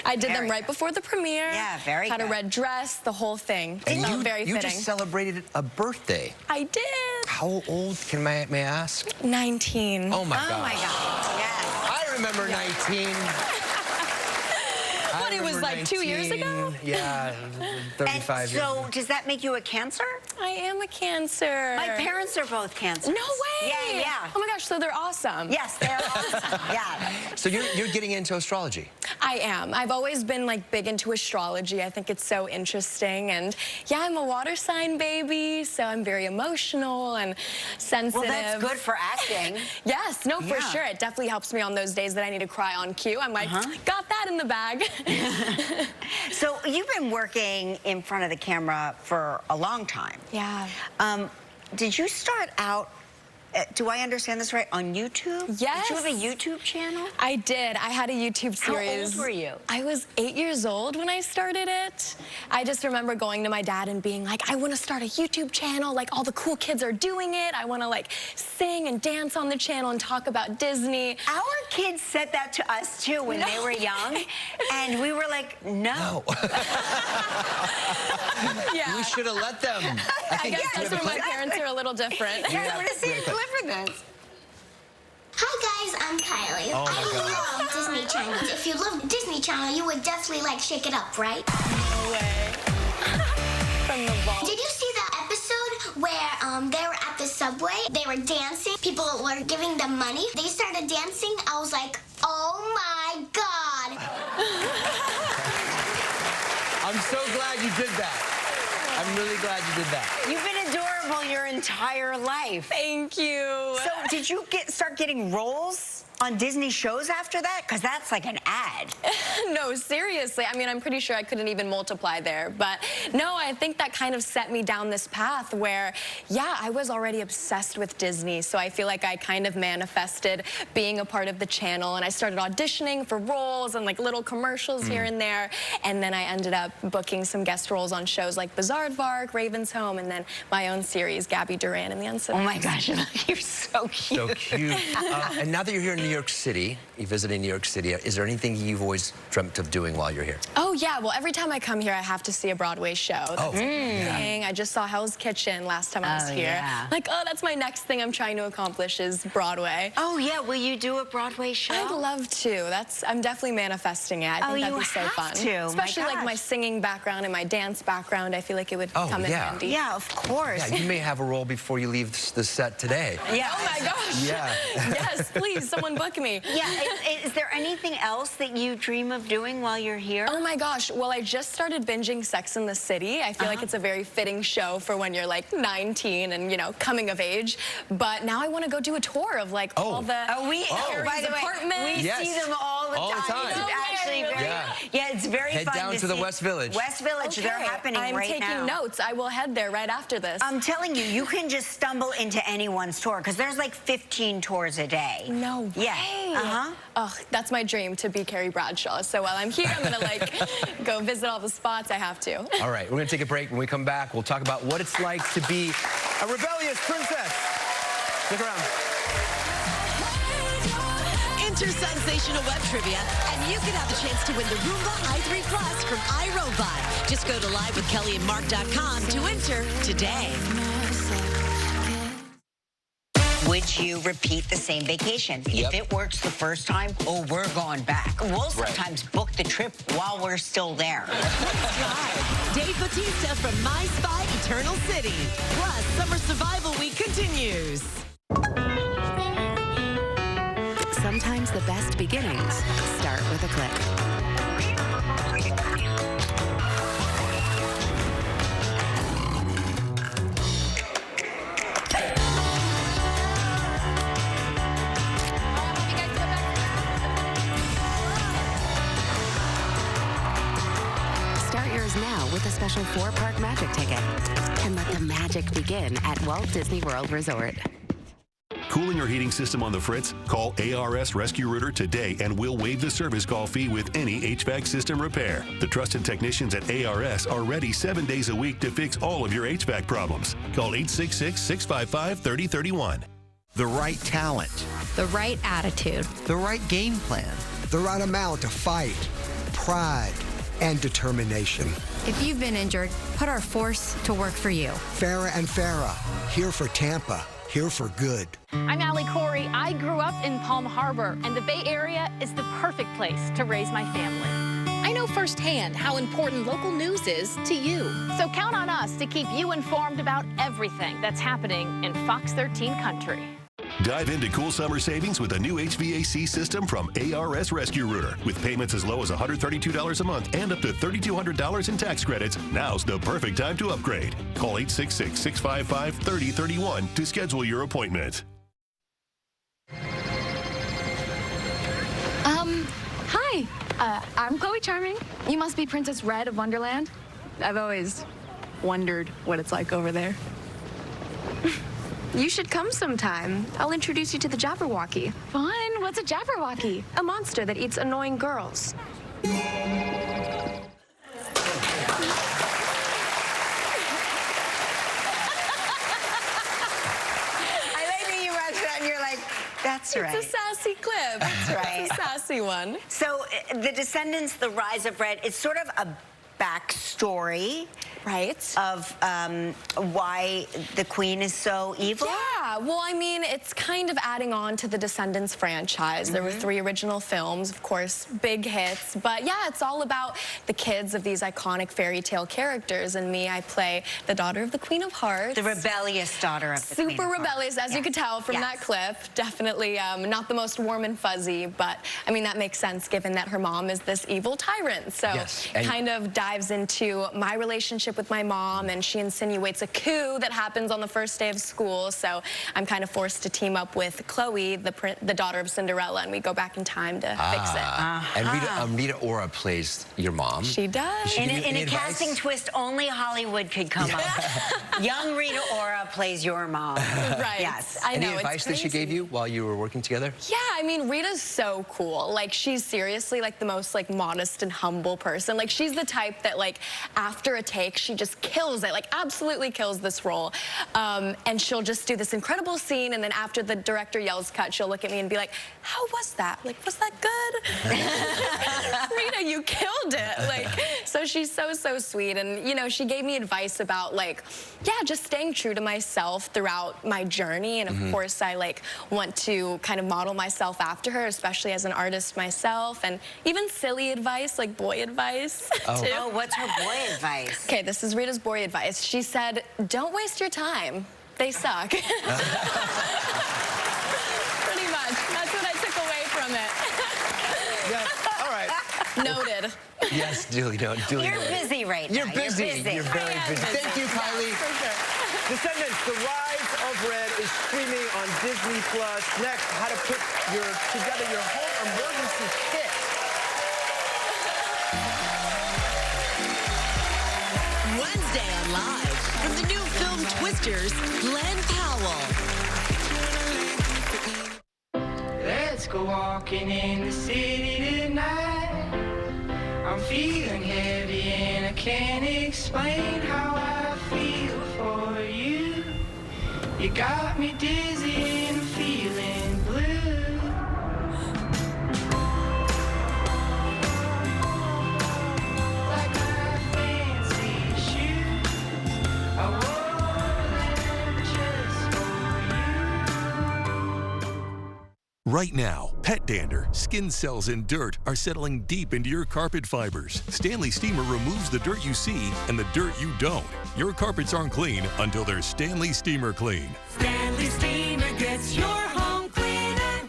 I did them right before the premiere. Yeah, very good. Had a red dress, the whole thing. And very you fitting. just celebrated a birthday. I did. How old, may I ask? 19. Oh my gosh. Oh my God, yes. I remember 19. What, it was like 2 years ago? Yeah, 35 years. So, does that make you a Cancer? I am a Cancer. My parents are both Cancers. No way! Yeah. Oh my gosh, so they're awesome. Yes, they're awesome. Yeah. So you're getting into astrology? I am. I've always been like big into astrology. I think it's so interesting. And yeah, I'm a water sign baby, so I'm very emotional and sensitive. Well, that's good for acting. Yes, no, for sure. It definitely helps me on those days that I need to cry on cue. I'm like, got that in the bag. So you've been working in front of the camera for a long time. Yeah. Did you start out, do I understand this right, on YouTube? Yes. Did you have a YouTube channel? I did. I had a YouTube series. How old were you? I was 8 years old when I started it. I just remember going to my dad and being like, I want to start a YouTube channel. Like, all the cool kids are doing it. I want to, like, sing and dance on the channel and talk about Disney. Our kids said that to us, too, when they were young. And we were like, no. Yeah. We should have let them. I guess that's where my parents are a little different. Yeah, I want to see a clip of this. Hi guys, I'm Kylie. Oh my God. I love Disney Channel. If you love Disney Channel, you would definitely like Shake It Up, right? No way. From the vault. Did you see that episode where they were at the subway? They were dancing. People were giving them money. They started dancing. I was like, oh my God. I'm so glad you did that. I'm really glad you did that. You've been adorable your entire life. Thank you. So did you start getting roles on Disney shows after that? Because that's like an ad. No, seriously. I mean, I'm pretty sure I couldn't even multiply there. But no, I think that kind of set me down this path where, yeah, I was already obsessed with Disney. So I feel like I kind of manifested being a part of the channel. And I started auditioning for roles and like little commercials here and there. And then I ended up booking some guest roles on shows like Bizarre, Raven's Home, and then my own series, Gabby Duran and the Unsubs. Oh my gosh, you're so cute. So cute. And now that you're here in New York City, you're visiting New York City, is there anything you've always dreamt of doing while you're here? Oh, yeah. Well, every time I come here, I have to see a Broadway show. That's the thing. I just saw Hell's Kitchen last time I was here. Yeah. Like, oh, that's my next thing I'm trying to accomplish is Broadway. Oh, yeah. Will you do a Broadway show? I'd love to. I'm definitely manifesting it. I think that'd be so fun. Especially like my singing background and my dance background. I feel like it would come in handy. Yeah, of course. Yeah, you may have a role before you leave the set today. Yeah. Oh, my gosh. Yeah. Yes, please, someone book me. Yeah. Is there anything else that you dream of doing while you're here? Oh my gosh, well, I just started binging Sex and the City. I feel like it's a very fitting show for when you're like 19 and, you know, coming of age. But now I want to go do a tour of like all the by the way, we see them all the time. It's actually very, it's very fun to see. Head down to the West Village. West Village, they're happening right now. I'm taking notes. I will head there right after this. I'm telling you, you can just stumble into anyone's tour because there's like 15 tours a day. No way. Yeah. Oh, that's my dream, to be Carrie Bradshaw. So while I'm here, I'm gonna like go visit all the spots I have to. All right, we're gonna take a break. When we come back, we'll talk about what it's like to be a rebellious princess. Stick around. Enter sensational web trivia, and you can have the chance to win the Roomba i3 Plus from iRobot. Just go to livewithkellyandmark.com to enter today. Would you repeat the same vacation? If it works the first time, we're going back. We'll sometimes book the trip while we're still there. Dave Bautista from My Spy Eternal City. Plus, Summer Survival Week continues. Sometimes the best beginnings start with a click. Start yours now with a special 4-park magic ticket. And let the magic begin at Walt Disney World Resort. Cooling or heating system on the fritz? Call ARS Rescue Rooter today and we'll waive the service call fee with any HVAC system repair. The trusted technicians at ARS are ready 7 days a week to fix all of your HVAC problems. Call 866-655-3031. The right talent. The right attitude. The right game plan. The right amount of fight, pride, and determination. If you've been injured, put our force to work for you. Farrah and Farrah, here for Tampa. Here for good. I'm Allie Corey. I grew up in Palm Harbor, and the Bay Area is the perfect place to raise my family. I know firsthand how important local news is to you. So count on us to keep you informed about everything that's happening in FOX-13 country. Dive into cool summer savings with a new HVAC system from ARS Rescue Rooter. With payments as low as $132 a month and up to $3,200 in tax credits, now's the perfect time to upgrade. Call 866-655-3031 to schedule your appointment. Hi. I'm Chloe Charming. You must be Princess Red of Wonderland. I've always wondered what it's like over there. You should come sometime. I'll introduce you to the Jabberwocky. Fun. What's a Jabberwocky? A monster that eats annoying girls. I like that you watch that and you're like, that's right. It's a sassy clip. That's right. It's a sassy one. So The Descendants, The Rise of Red, it's sort of a backstory, right, of why the queen is so evil. Yeah, well, I mean, it's kind of adding on to the Descendants franchise. There were 3 original films, of course, big hits. But yeah, it's all about the kids of these iconic fairy tale characters. And me, I play the daughter of the Queen of Hearts. The rebellious daughter of the Queen of Super Hearts. rebellious, as you could tell from that clip. Definitely not the most warm and fuzzy, but I mean, that makes sense given that her mom is this evil tyrant. So kind of dives into my relationship with my mom, and she insinuates a coup that happens on the first day of school. So I'm kind of forced to team up with Chloe, the daughter of Cinderella, and we go back in time to fix it. And Rita Ora plays your mom. She does. In a casting twist only Hollywood could come up. Young Rita Ora plays your mom. Right. Yes. I know. Any advice that she gave you while you were working together? Yeah, I mean, Rita's so cool. Like, she's seriously like the most like modest and humble person. Like, she's the type that like after a take, she just kills it. Like, absolutely kills this role. And she'll just do this incredible scene, and then after the director yells cut, she'll look at me and be like, how was that? Like, was that good? Rita, you killed it. Like, so she's so sweet. And, you know, she gave me advice about like, yeah, just staying true to myself throughout my journey. And of course, I like want to kind of model myself after her, especially as an artist myself. And even silly advice, like boy advice, too. Oh, what's her boy advice? Okay, this is Rita's boy advice. She said, don't waste your time. They suck. Pretty much. That's what I took away from it. Yeah, all right. Noted. Yes, duly noted. You're busy right now. You're busy. You're very busy. Thank you, Kylie. For sure. Descendants, The Rise of Red is streaming on Disney+. Next, how to put together your home emergency kit. Wednesday on Live, from the new film Twisters, Glenn Powell. Let's go walking in the city tonight. I'm feeling heavy and I can't explain how I feel for you. You got me dizzy and feeling blue. Like my fancy shoes, I wore them just for you. Right now, pet dander, skin cells, and dirt are settling deep into your carpet fibers. Stanley Steamer removes the dirt you see and the dirt you don't. Your carpets aren't clean until they're Stanley Steamer clean. Stanley Steamer gets your home cleaner.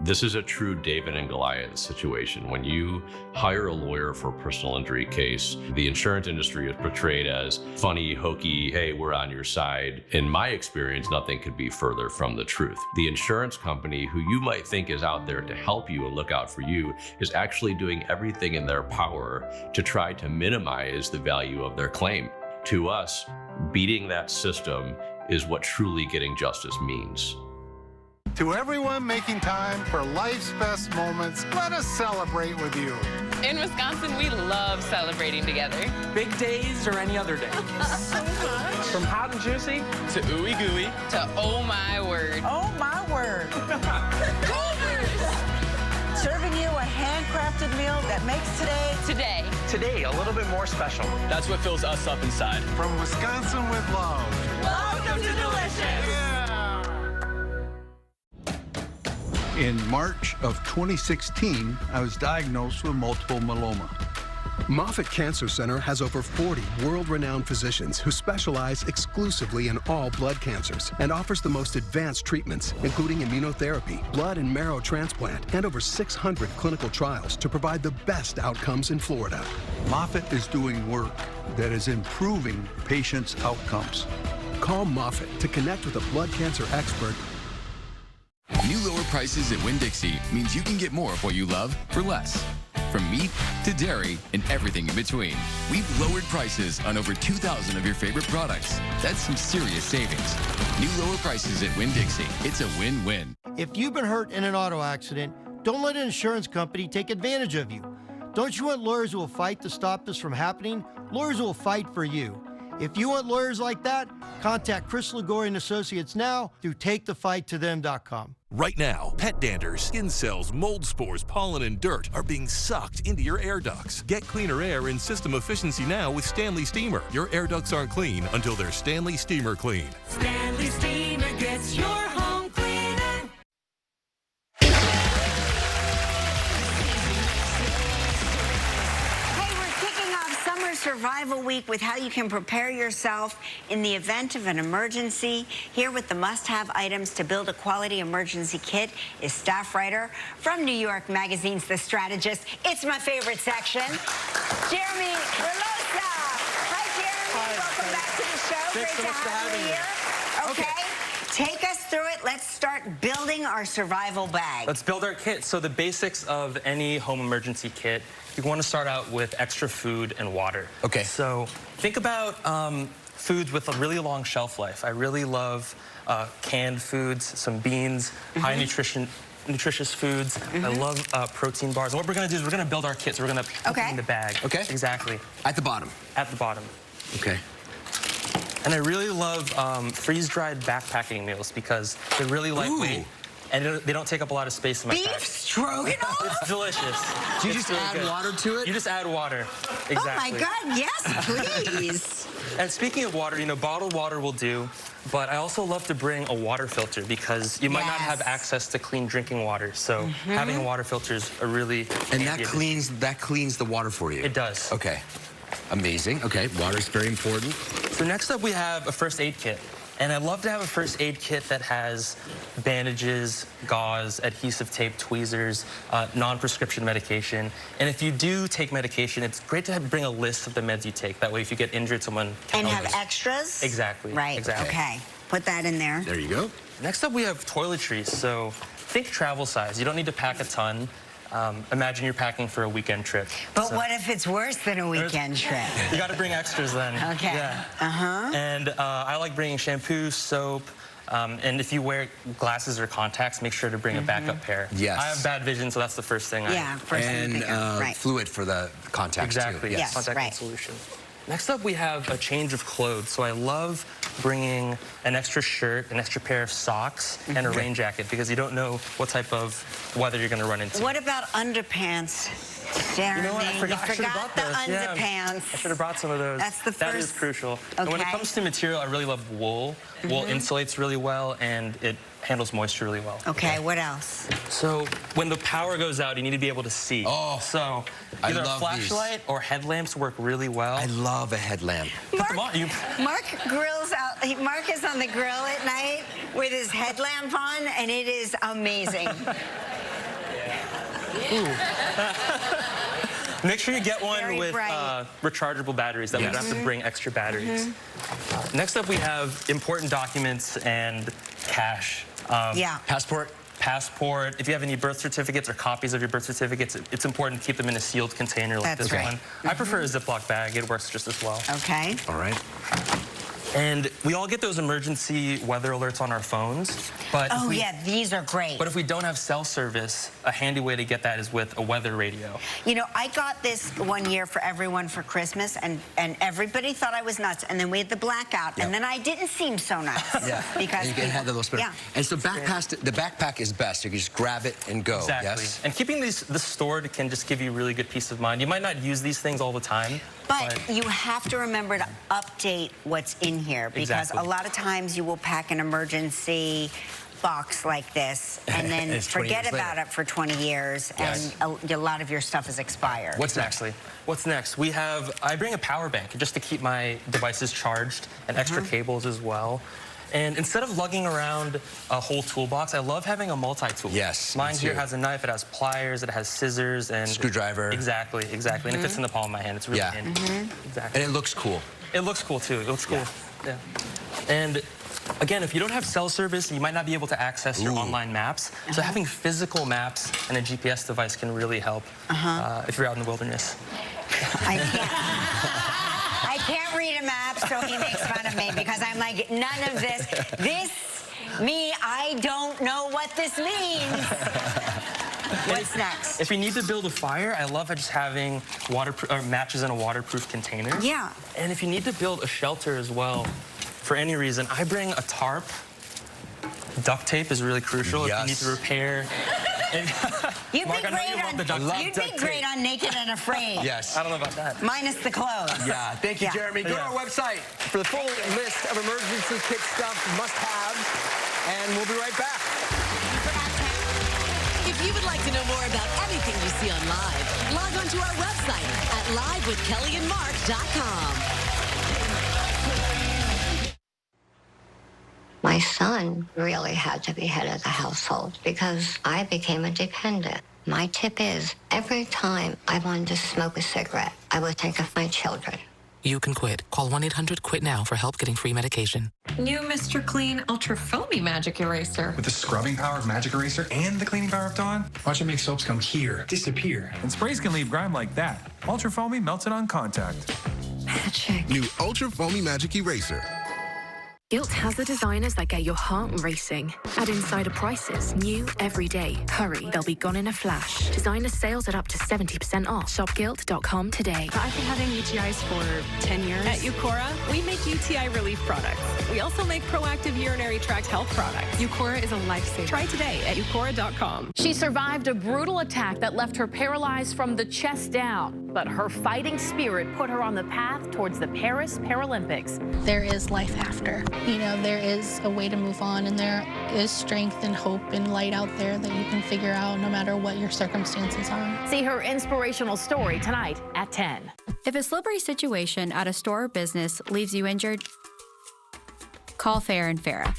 This is a true David and Goliath situation. When you hire a lawyer for a personal injury case, the insurance industry is portrayed as funny, hokey, hey, we're on your side. In my experience, nothing could be further from the truth. The insurance company, who you might think is out there to help you and look out for you, is actually doing everything in their power to try to minimize the value of their claim. To us, beating that system is what truly getting justice means. To everyone making time for life's best moments, let us celebrate with you. In Wisconsin, we love celebrating together. Big days or any other day. So much. From hot and juicy to ooey gooey to oh my word. Oh my word. Serving you a handcrafted meal that makes Today, a little bit more special. That's what fills us up inside. From Wisconsin with love. Welcome to Delicious. In March of 2016, I was diagnosed with multiple myeloma. Moffitt Cancer Center has over 40 world-renowned physicians who specialize exclusively in all blood cancers and offers the most advanced treatments, including immunotherapy, blood and marrow transplant, and over 600 clinical trials to provide the best outcomes in Florida. Moffitt is doing work that is improving patients' outcomes. Call Moffitt to connect with a blood cancer expert. New lower prices at Winn-Dixie means you can get more of what you love for less. From meat to dairy and everything in between. We've lowered prices on over 2,000 of your favorite products. That's some serious savings. New lower prices at Winn-Dixie. It's a win-win. If you've been hurt in an auto accident, don't let an insurance company take advantage of you. Don't you want lawyers who will fight to stop this from happening? Lawyers who will fight for you. If you want lawyers like that, contact Chris Ligori and Associates now through TakeTheFightToThem.com. Right now, pet dander, skin cells, mold spores, pollen, and dirt are being sucked into your air ducts. Get cleaner air and system efficiency now with Stanley Steamer. Your air ducts aren't clean until they're Stanley Steamer clean. Stanley Steamer gets your home cleaner. Survival Week with how you can prepare yourself in the event of an emergency. Here with the must-have items to build a quality emergency kit is staff writer from New York Magazine's The Strategist. It's my favorite section, Jeremy Relosa. Hi, Jeremy. Welcome back to the show. Thanks so much for having me. Okay. Take us through it. Let's start building our survival bag. Let's build our kit. So the basics of any home emergency kit, you want to start out with extra food and water. Okay. So think about foods with a really long shelf life. I really love canned foods, some beans, high nutritious foods. I love protein bars. And what we're going to do is we're going to build our kit. So we're going to put it in the bag. Okay. Exactly. At the bottom. At the bottom. Okay. And I really love freeze-dried backpacking meals because they're really lightweight. And they don't take up a lot of space in my pack. Beef stroganoff? It's delicious. Do you just add water to it? You just add water. Exactly. Oh my God, yes, please. And speaking of water, you know, bottled water will do, but I also love to bring a water filter because you might not have access to clean drinking water. So having a water filter is a really And that cleans the water for you? It does. Okay. Amazing. Okay, water's very important. So next up we have a first aid kit. And I love to have a first aid kit that has bandages, gauze, adhesive tape, tweezers, non-prescription medication. And if you do take medication, it's great to bring a list of the meds you take. That way, if you get injured, someone can have extras? Exactly. Right, exactly. okay. Put that in there. There you go. Next up, we have toiletries. So think travel size. You don't need to pack a ton. Imagine you're packing for a weekend trip. But what if it's worse than a weekend trip? You got to bring extras then. Okay. Yeah. And I like bringing shampoo, soap, and if you wear glasses or contacts, make sure to bring a backup pair. Yes. I have bad vision, so that's the first thing And fluid for the contacts exactly. too. Yes. Contact solution. Next up, we have a change of clothes. So I love bringing an extra shirt, an extra pair of socks, and a rain jacket because you don't know what type of weather you're going to run into. What about underpants, Jeremy? You know what? I forgot the those. underpants. Yeah, I should have brought some of those. That's the first. That is crucial. And when it comes to material, I really love wool. Wool insulates really well, and it handles moisture really well. Okay, what else? So when the power goes out, you need to be able to see. Oh, so either a flashlight or headlamps work really well. I love a headlamp. Mark grills out. Mark is on the grill at night with his headlamp on, and it is amazing. Make sure you get one with rechargeable batteries. That we don't have to bring extra batteries. Next up, we have important documents and cash. Passport. Passport. If you have any birth certificates or copies of your birth certificates, it's important to keep them in a sealed container like this one. I prefer a Ziploc bag. It works just as well. Okay. All right. And we all get those emergency weather alerts on our phones. But these are great. But if we don't have cell service, a handy way to get that is with a weather radio. You know, I got this one year for everyone for Christmas, and everybody thought I was nuts. And then we had the blackout, and then I didn't seem so nuts. Because you can have the little spinner. And so the backpack is best. You can just grab it and go. Exactly. Yes? And keeping this stored can just give you really good peace of mind. You might not use these things all the time. But you have to remember to update what's in here because a lot of times you will pack an emergency box like this and then forget about it for 20 years and a lot of your stuff is expired. What's next? What's next? I bring a power bank just to keep my devices charged and extra cables as well. And instead of lugging around a whole toolbox, I love having a multi-tool. Yes. Mine here has a knife, it has pliers, it has scissors, and screwdriver. Exactly. And it fits in the palm of my hand. It's really handy. Exactly. And it looks cool. It looks cool too. It looks cool. Yeah. And again, if you don't have cell service, you might not be able to access your online maps. So having physical maps and a GPS device can really help if you're out in the wilderness. I can't read a map, so he makes fun of me because I'm like, none of this. I don't know what this means. What's next? If you need to build a fire, I love just having matches in a waterproof container. Yeah. And if you need to build a shelter as well, for any reason, I bring a tarp. Duct tape is really crucial if you need to repair. You'd Mark, be great on Naked and Afraid. Yes. I don't know about that. Minus the clothes. Yeah, thank you, Jeremy. Go to our website for the full list of emergency kit stuff must have, and we'll be right back. If you would like to know more about anything you see on Live, log on to our website at livewithkellyandmark.com. My son really had to be head of the household because I became a dependent. My tip is, every time I wanted to smoke a cigarette, I would think of my children. You can quit. Call 1-800-QUIT now for help getting free medication. New Mr. Clean Ultra Foamy Magic Eraser. With the scrubbing power of Magic Eraser and the cleaning power of Dawn, watch it make soaps come here, disappear. And sprays can leave grime like that. Ultra Foamy melts it on contact. Magic. New Ultra Foamy Magic Eraser. Gilt has the designers that get your heart racing. At insider prices, new every day. Hurry, they'll be gone in a flash. Designer sales at up to 70% off. Shopgilt.com today. I've been having UTIs for 10 years. At Eucora, we make UTI relief products. We also make proactive urinary tract health products. Eucora is a lifesaver. Try today at Eucora.com. She survived a brutal attack that left her paralyzed from the chest down, but her fighting spirit put her on the path towards the Paris Paralympics. There is life after. You know, there is a way to move on, and there is strength and hope and light out there that you can figure out no matter what your circumstances are. See her inspirational story tonight at 10. If a slippery situation at a store or business leaves you injured, call Fair and Farah.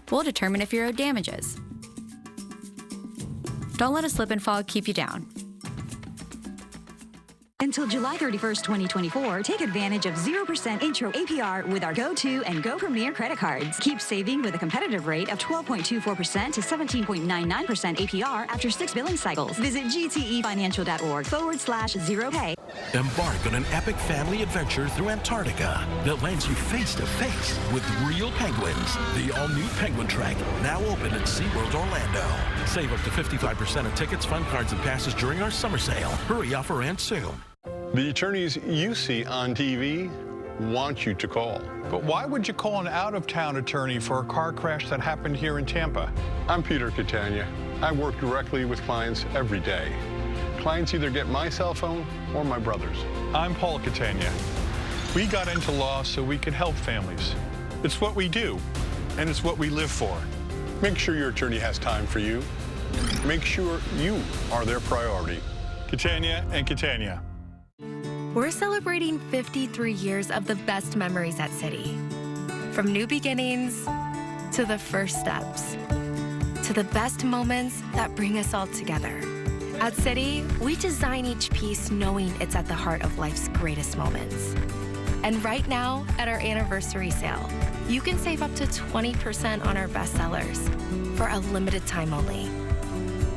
We'll determine if you're owed damages. Don't let a slip and fall keep you down. Until July 31st, 2024, take advantage of 0% intro APR with our Go2 and Go Premier credit cards. Keep saving with a competitive rate of 12.24% to 17.99% APR after 6 billing cycles. Visit gtefinancial.org/0pay. Embark on an epic family adventure through Antarctica that lands you face to face with real penguins. The all-new Penguin Trek, now open at SeaWorld Orlando. Save up to 55% on tickets, fun cards, and passes during our summer sale. Hurry, offer ends soon. The attorneys you see on TV want you to call. But why would you call an out-of-town attorney for a car crash that happened here in Tampa? I'm Peter Catania. I work directly with clients every day. Clients either get my cell phone or my brother's. I'm Paul Catania. We got into law so we could help families. It's what we do, and it's what we live for. Make sure your attorney has time for you. Make sure you are their priority. Catania and Catania. We're celebrating 53 years of the best memories at Citi. From new beginnings to the first steps, to the best moments that bring us all together. At Citi, we design each piece knowing it's at the heart of life's greatest moments. And right now, at our anniversary sale, you can save up to 20% on our bestsellers for a limited time only.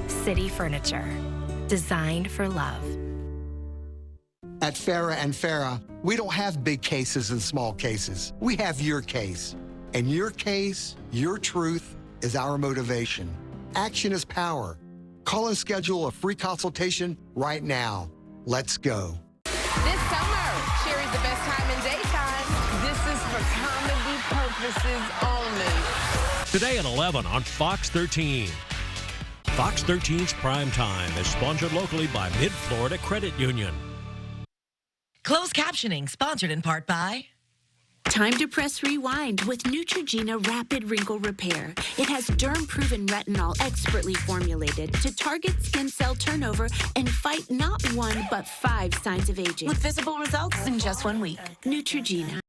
Citi Furniture, designed for love. At Farah and Farah, we don't have big cases and small cases. We have your case. And your case, your truth, is our motivation. Action is power. Call and schedule a free consultation right now. Let's go. This summer, Sherry's the best time in daytime. This is for comedy purposes only. Today at 11 on Fox-13. Fox-13's Prime Time is sponsored locally by Mid-Florida Credit Union. Closed captioning sponsored in part by... Time to press rewind with Neutrogena Rapid Wrinkle Repair. It has derm-proven retinol expertly formulated to target skin cell turnover and fight not 1 but 5 signs of aging. With visible results in just 1 week. Neutrogena.